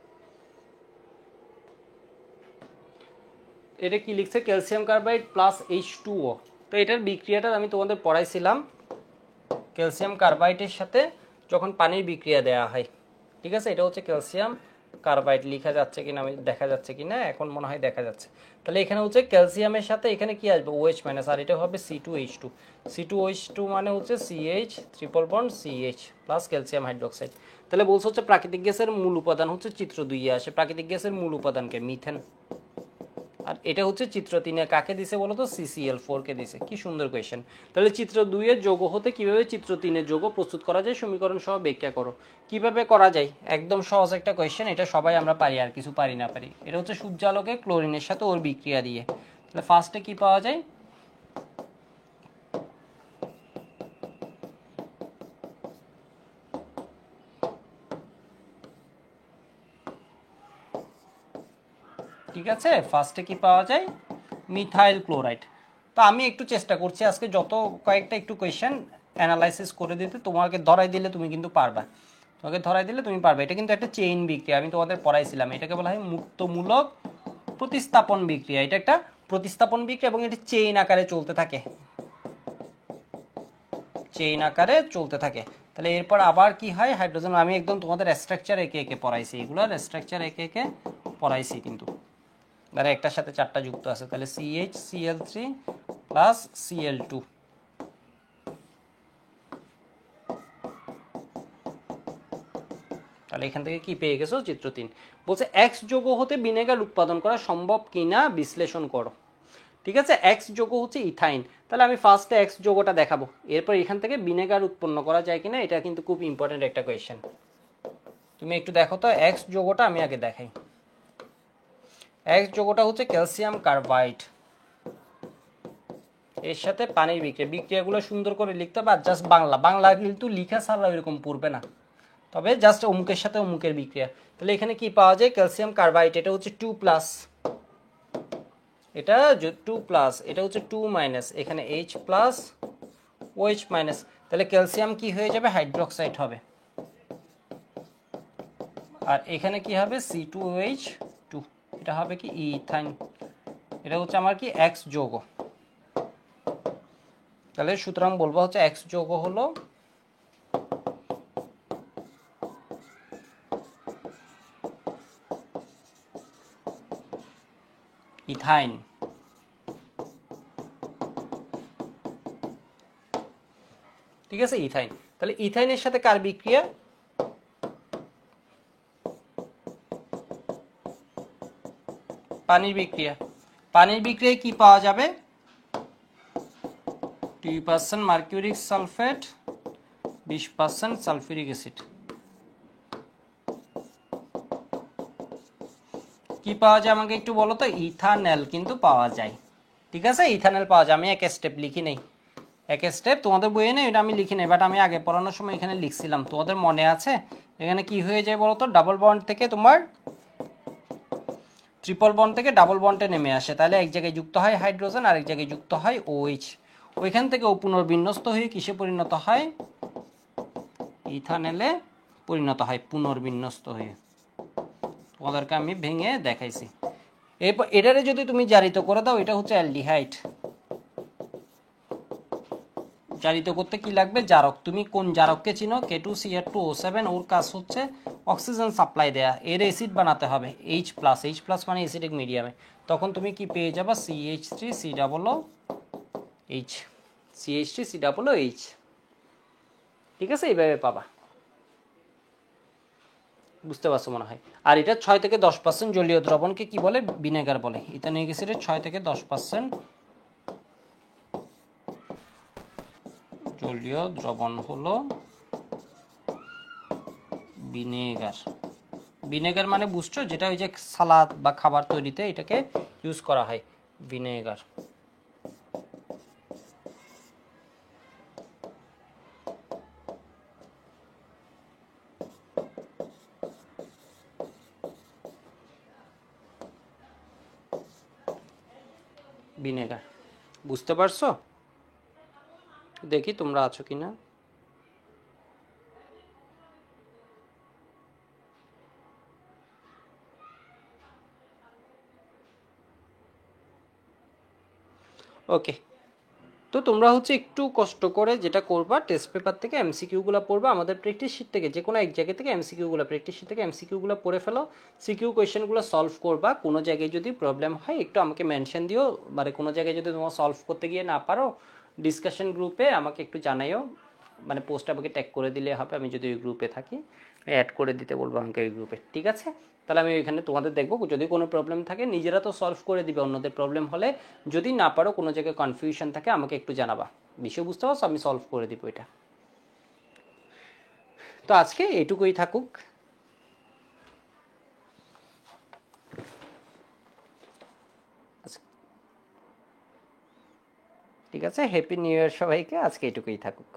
এটা কি লিখছে, ক্যালসিয়াম কার্বাইড প্লাস H2O, তো এটার বিক্রিয়াটা আমি তোমাদের পড়াইছিলাম, ক্যালসিয়াম কার্বাইডের সাথে যখন পানির বিক্রিয়া দেওয়া হয়। ঠিক আছে, এটা হচ্ছে ক্যালসিয়াম কার্বাইড, লেখা যাচ্ছে কিনা, আমি দেখা যাচ্ছে কিনা, এখন মনে হয় দেখা যাচ্ছে। তাহলে এখানে হচ্ছে ক্যালসিয়ামের সাথে এখানে কি আসবে, OH মাইনাস, আর এটা হবে C2H2, C2H2 মানে হচ্ছে CH triple bond CH plus calcium hydroxide. তাহলে বলছে হচ্ছে প্রাকৃতিক গ্যাসের মূল উপাদান হচ্ছে চিত্র 2 আসে, প্রাকৃতিক গ্যাসের মূল উপাদানকে মিথেন, আর এটা হচ্ছে চিত্র 3 কাকে দিছে বলো তো, CCl4 কে দিছে। কি সুন্দর কোয়েশ্চেন। তাহলে চিত্র 2 এর যৌগ হতে কিভাবে চিত্র 3 এর যৌগ প্রস্তুত করা যায়, সমীকরণ সহ ব্যাখ্যা করো। কিভাবে করা যায়, একদম সহজ একটা কোয়েশ্চেন, এটা সবাই আমরা পারি, আর কিছু পারি না পারি। এটা হচ্ছে সূর্যালোকে ক্লোরিনের সাথে ওর বিক্রিয়া দিয়ে। তাহলে ফার্স্টে কি পাওয়া যায়, ঠিক আছে, ফার্স্টে কি পাওয়া যায়, মিথাইল ক্লোরাইড। তো আমি একটু চেষ্টা করছি আজকে যত কয়েকটা একটু কোয়েশ্চেন অ্যানালাইসিস করে দিতে, তোমাকে ধরাই দিলে তুমি কিন্তু পারবা, তোমাকে ধরাই দিলে তুমি পারবে। এটা কিন্তু একটা চেইন বিক্রিয়া, আমি তোমাদের পড়াইছিলাম, এটাকে বলা হয় মুক্তমূলক প্রতিস্থাপন বিক্রিয়া। এটা একটা প্রতিস্থাপন বিক্রিয়া এবং এটি চেইন আকারে চলতে থাকে, চেইন আকারে চলতে থাকে। তাহলে এরপর আবার কি হয়, হাইড্রোজেন, আমি একদম তোমাদের স্ট্রাকচার একে একে পড়াইছি, এগুলোর স্ট্রাকচার একে একে পড়াইছি কিন্তু, ধরে একটার সাথে 4টা যুক্ত আছে। তাহলে CHCl3 প্লাস Cl2, তাহলে এখান থেকে কি পেয়ে গেছো, চিত্র 3 বলছে X যৌগ হতে ভিনেগার উৎপাদন করা সম্ভব কিনা বিশ্লেষণ করো। ঠিক আছে, X যৌগ হচ্ছে ইথাইন, তাহলে আমি ফার্স্টে X যৌগটা দেখাবো, এরপর এখান থেকে ভিনেগার উৎপন্ন করা যায় কিনা, এটা কিন্তু খুব ইম্পর্টেন্ট একটা কোয়েশ্চেন। তুমি একটু দেখো তো, X যৌগটা আমি আগে দেখাই। X যৌগটা হচ্ছে ক্যালসিয়াম কার্বাইড, এর সাথে পানির বিক্রিয়া, বিক্রিয়াগুলো সুন্দর করে লিখতে হবে। আর জাস্ট বাংলা, বাংলা কিন্তু লিখা ছাড়া এরকম পড়বে না, তবে জাস্ট অমুকের সাথে অমুকের বিক্রিয়া। তাহলে এখানে কি পাওয়া যায়, ক্যালসিয়াম কার্বাইড, এটা হচ্ছে 2+, এটা 2+, এটা হচ্ছে 2-, এখানে H+, OH-, তাহলে ক্যালসিয়াম কি হয়ে যাবে, হাইড্রোক্সাইড হবে। আর এখানে কি হবে, C2H2, এটা হবে কি ইথাইন, এটা হচ্ছে আমার কি X যৌগ। তাহলে সুতরাং বলবো হচ্ছে X যৌগ হলো ইথাইন। ঠিক আছে, ইথাইন। তাহলে ইথাইনের সাথে কার বিক্রিয়া, পানির বিক্রিয়া। পানির বিক্রিয়ায় কি পাওয়া যাবে, 2% মার্কিউরিক সালফেট, 20% সালফিউরিক অ্যাসিড। কি পাওয়া যায় আমাকে একটু বলো তো, ইথানল কিন্তু পাওয়া যায়। ঠিক আছে, ইথানল পাওয়া যায়। আমি এক স্টেপ লিখি নেই, এক স্টেপ তোমাদের বইয়ে নেই, এটা আমি লিখি নেই, বাট আমি আগে পড়ানোর সময় এখানে লিখছিলাম, তোমাদের মনে আছে। এখানে কি হয়ে যায় বলো তো, ডাবল বন্ড থেকে তোমার ট্রিপল বন্ড থেকে ডাবল বন্ডে নেমে আসে, তাহলে এক জায়গায় যুক্ত হয় হাইড্রোজেন, আর এক জায়গায় যুক্ত হয় OH। ওইখান থেকে ও পুনর্বিন্যস্ত হয়ে কিসে পরিণত হয়, ইথানলে পরিণত হয়, পুনর্বিন্যস্ত হয়ে। তোমাদেরকে আমি ভেঙে দেখাইছি। এরপর এটারে যদি তুমি জারিত করে দাও, এটা হচ্ছে অ্যালডিহাইড। জারিত করতে কি লাগবে, জারক। তুমি কোন জারককে চিনো, K2CH2O7, ওর কাজ হচ্ছে অক্সিজেন সাপ্লাই দেয়া, এর অ্যাসিড বানাতে হবে H+, H+ মানে অ্যাসিডিক মিডিয়ামে। তখন তুমি কি পেয়ে যাবা, CH3COOH, CH3COOH। ঠিক আছে, এইভাবে পাবা, বুঝতে পারছো মনে হয়। আর এটা 6 থেকে 10% জলীয় দ্রবণকে কি বলে, ভিনেগার বলে। ইথানিক অ্যাসিডের 6 থেকে 10% জলীয় দ্রবণ হলো ভিনেগার। ভিনেগার মানে বুঝছো, যেটা ওই যে সালাদ বা খাবার তৈরিতে এটাকে ইউজ করা হয়, ভিনেগার। ভিনেগার, বুঝতে পারছো? দেখি তোমরা আছো কিনা। ওকে, তো তোমরা হচ্ছে একটু কষ্ট করে যেটা করবা, টেস্ট পেপার থেকে এমসিকিউগুলো পড়বা, আমাদের প্র্যাকটিস শিট থেকে যে কোনো এক জায়গা থেকে এমসিকিউগুলো, প্র্যাকটিস শিট থেকে এমসিকিউগুলো পড়ে ফেলো, সিকিউ কোয়েশ্চেনগুলো সলভ করবা। কোনো জায়গায় যদি প্রবলেম হয় একটু আমাকে মেনশন দিও, মানে কোনো জায়গায় যদি তোমার সলভ করতে গিয়ে না পারো, ডিসকাশন গ্রুপে আমাকে একটু জানাইও, মানে পোস্ট আমাকে ট্যাগ করে দিলে হবে, আমি যদি ওই গ্রুপে থাকি অ্যাড করে দিতে বলবো আমাকে ওই গ্রুপে। ঠিক আছে, তাহলে আমি ওইখানে তোমাদের দেখবো, যদি কোনো প্রবলেম থাকে নিজেরা তো সলভ করে দিবে, অন্যদের প্রবলেম হলে যদি না পারো, কোনো জায়গায় কনফিউশন থাকে আমাকে একটু জানাবা, বিষয় বুঝতে পারছো, আমি সলভ করে দিব এটা। তো আজকে এটুকুই থাকুক। ঠিক আছে, হ্যাপি নিউ ইয়ার সবাইকে, আজকে এটুকুই থাকুক।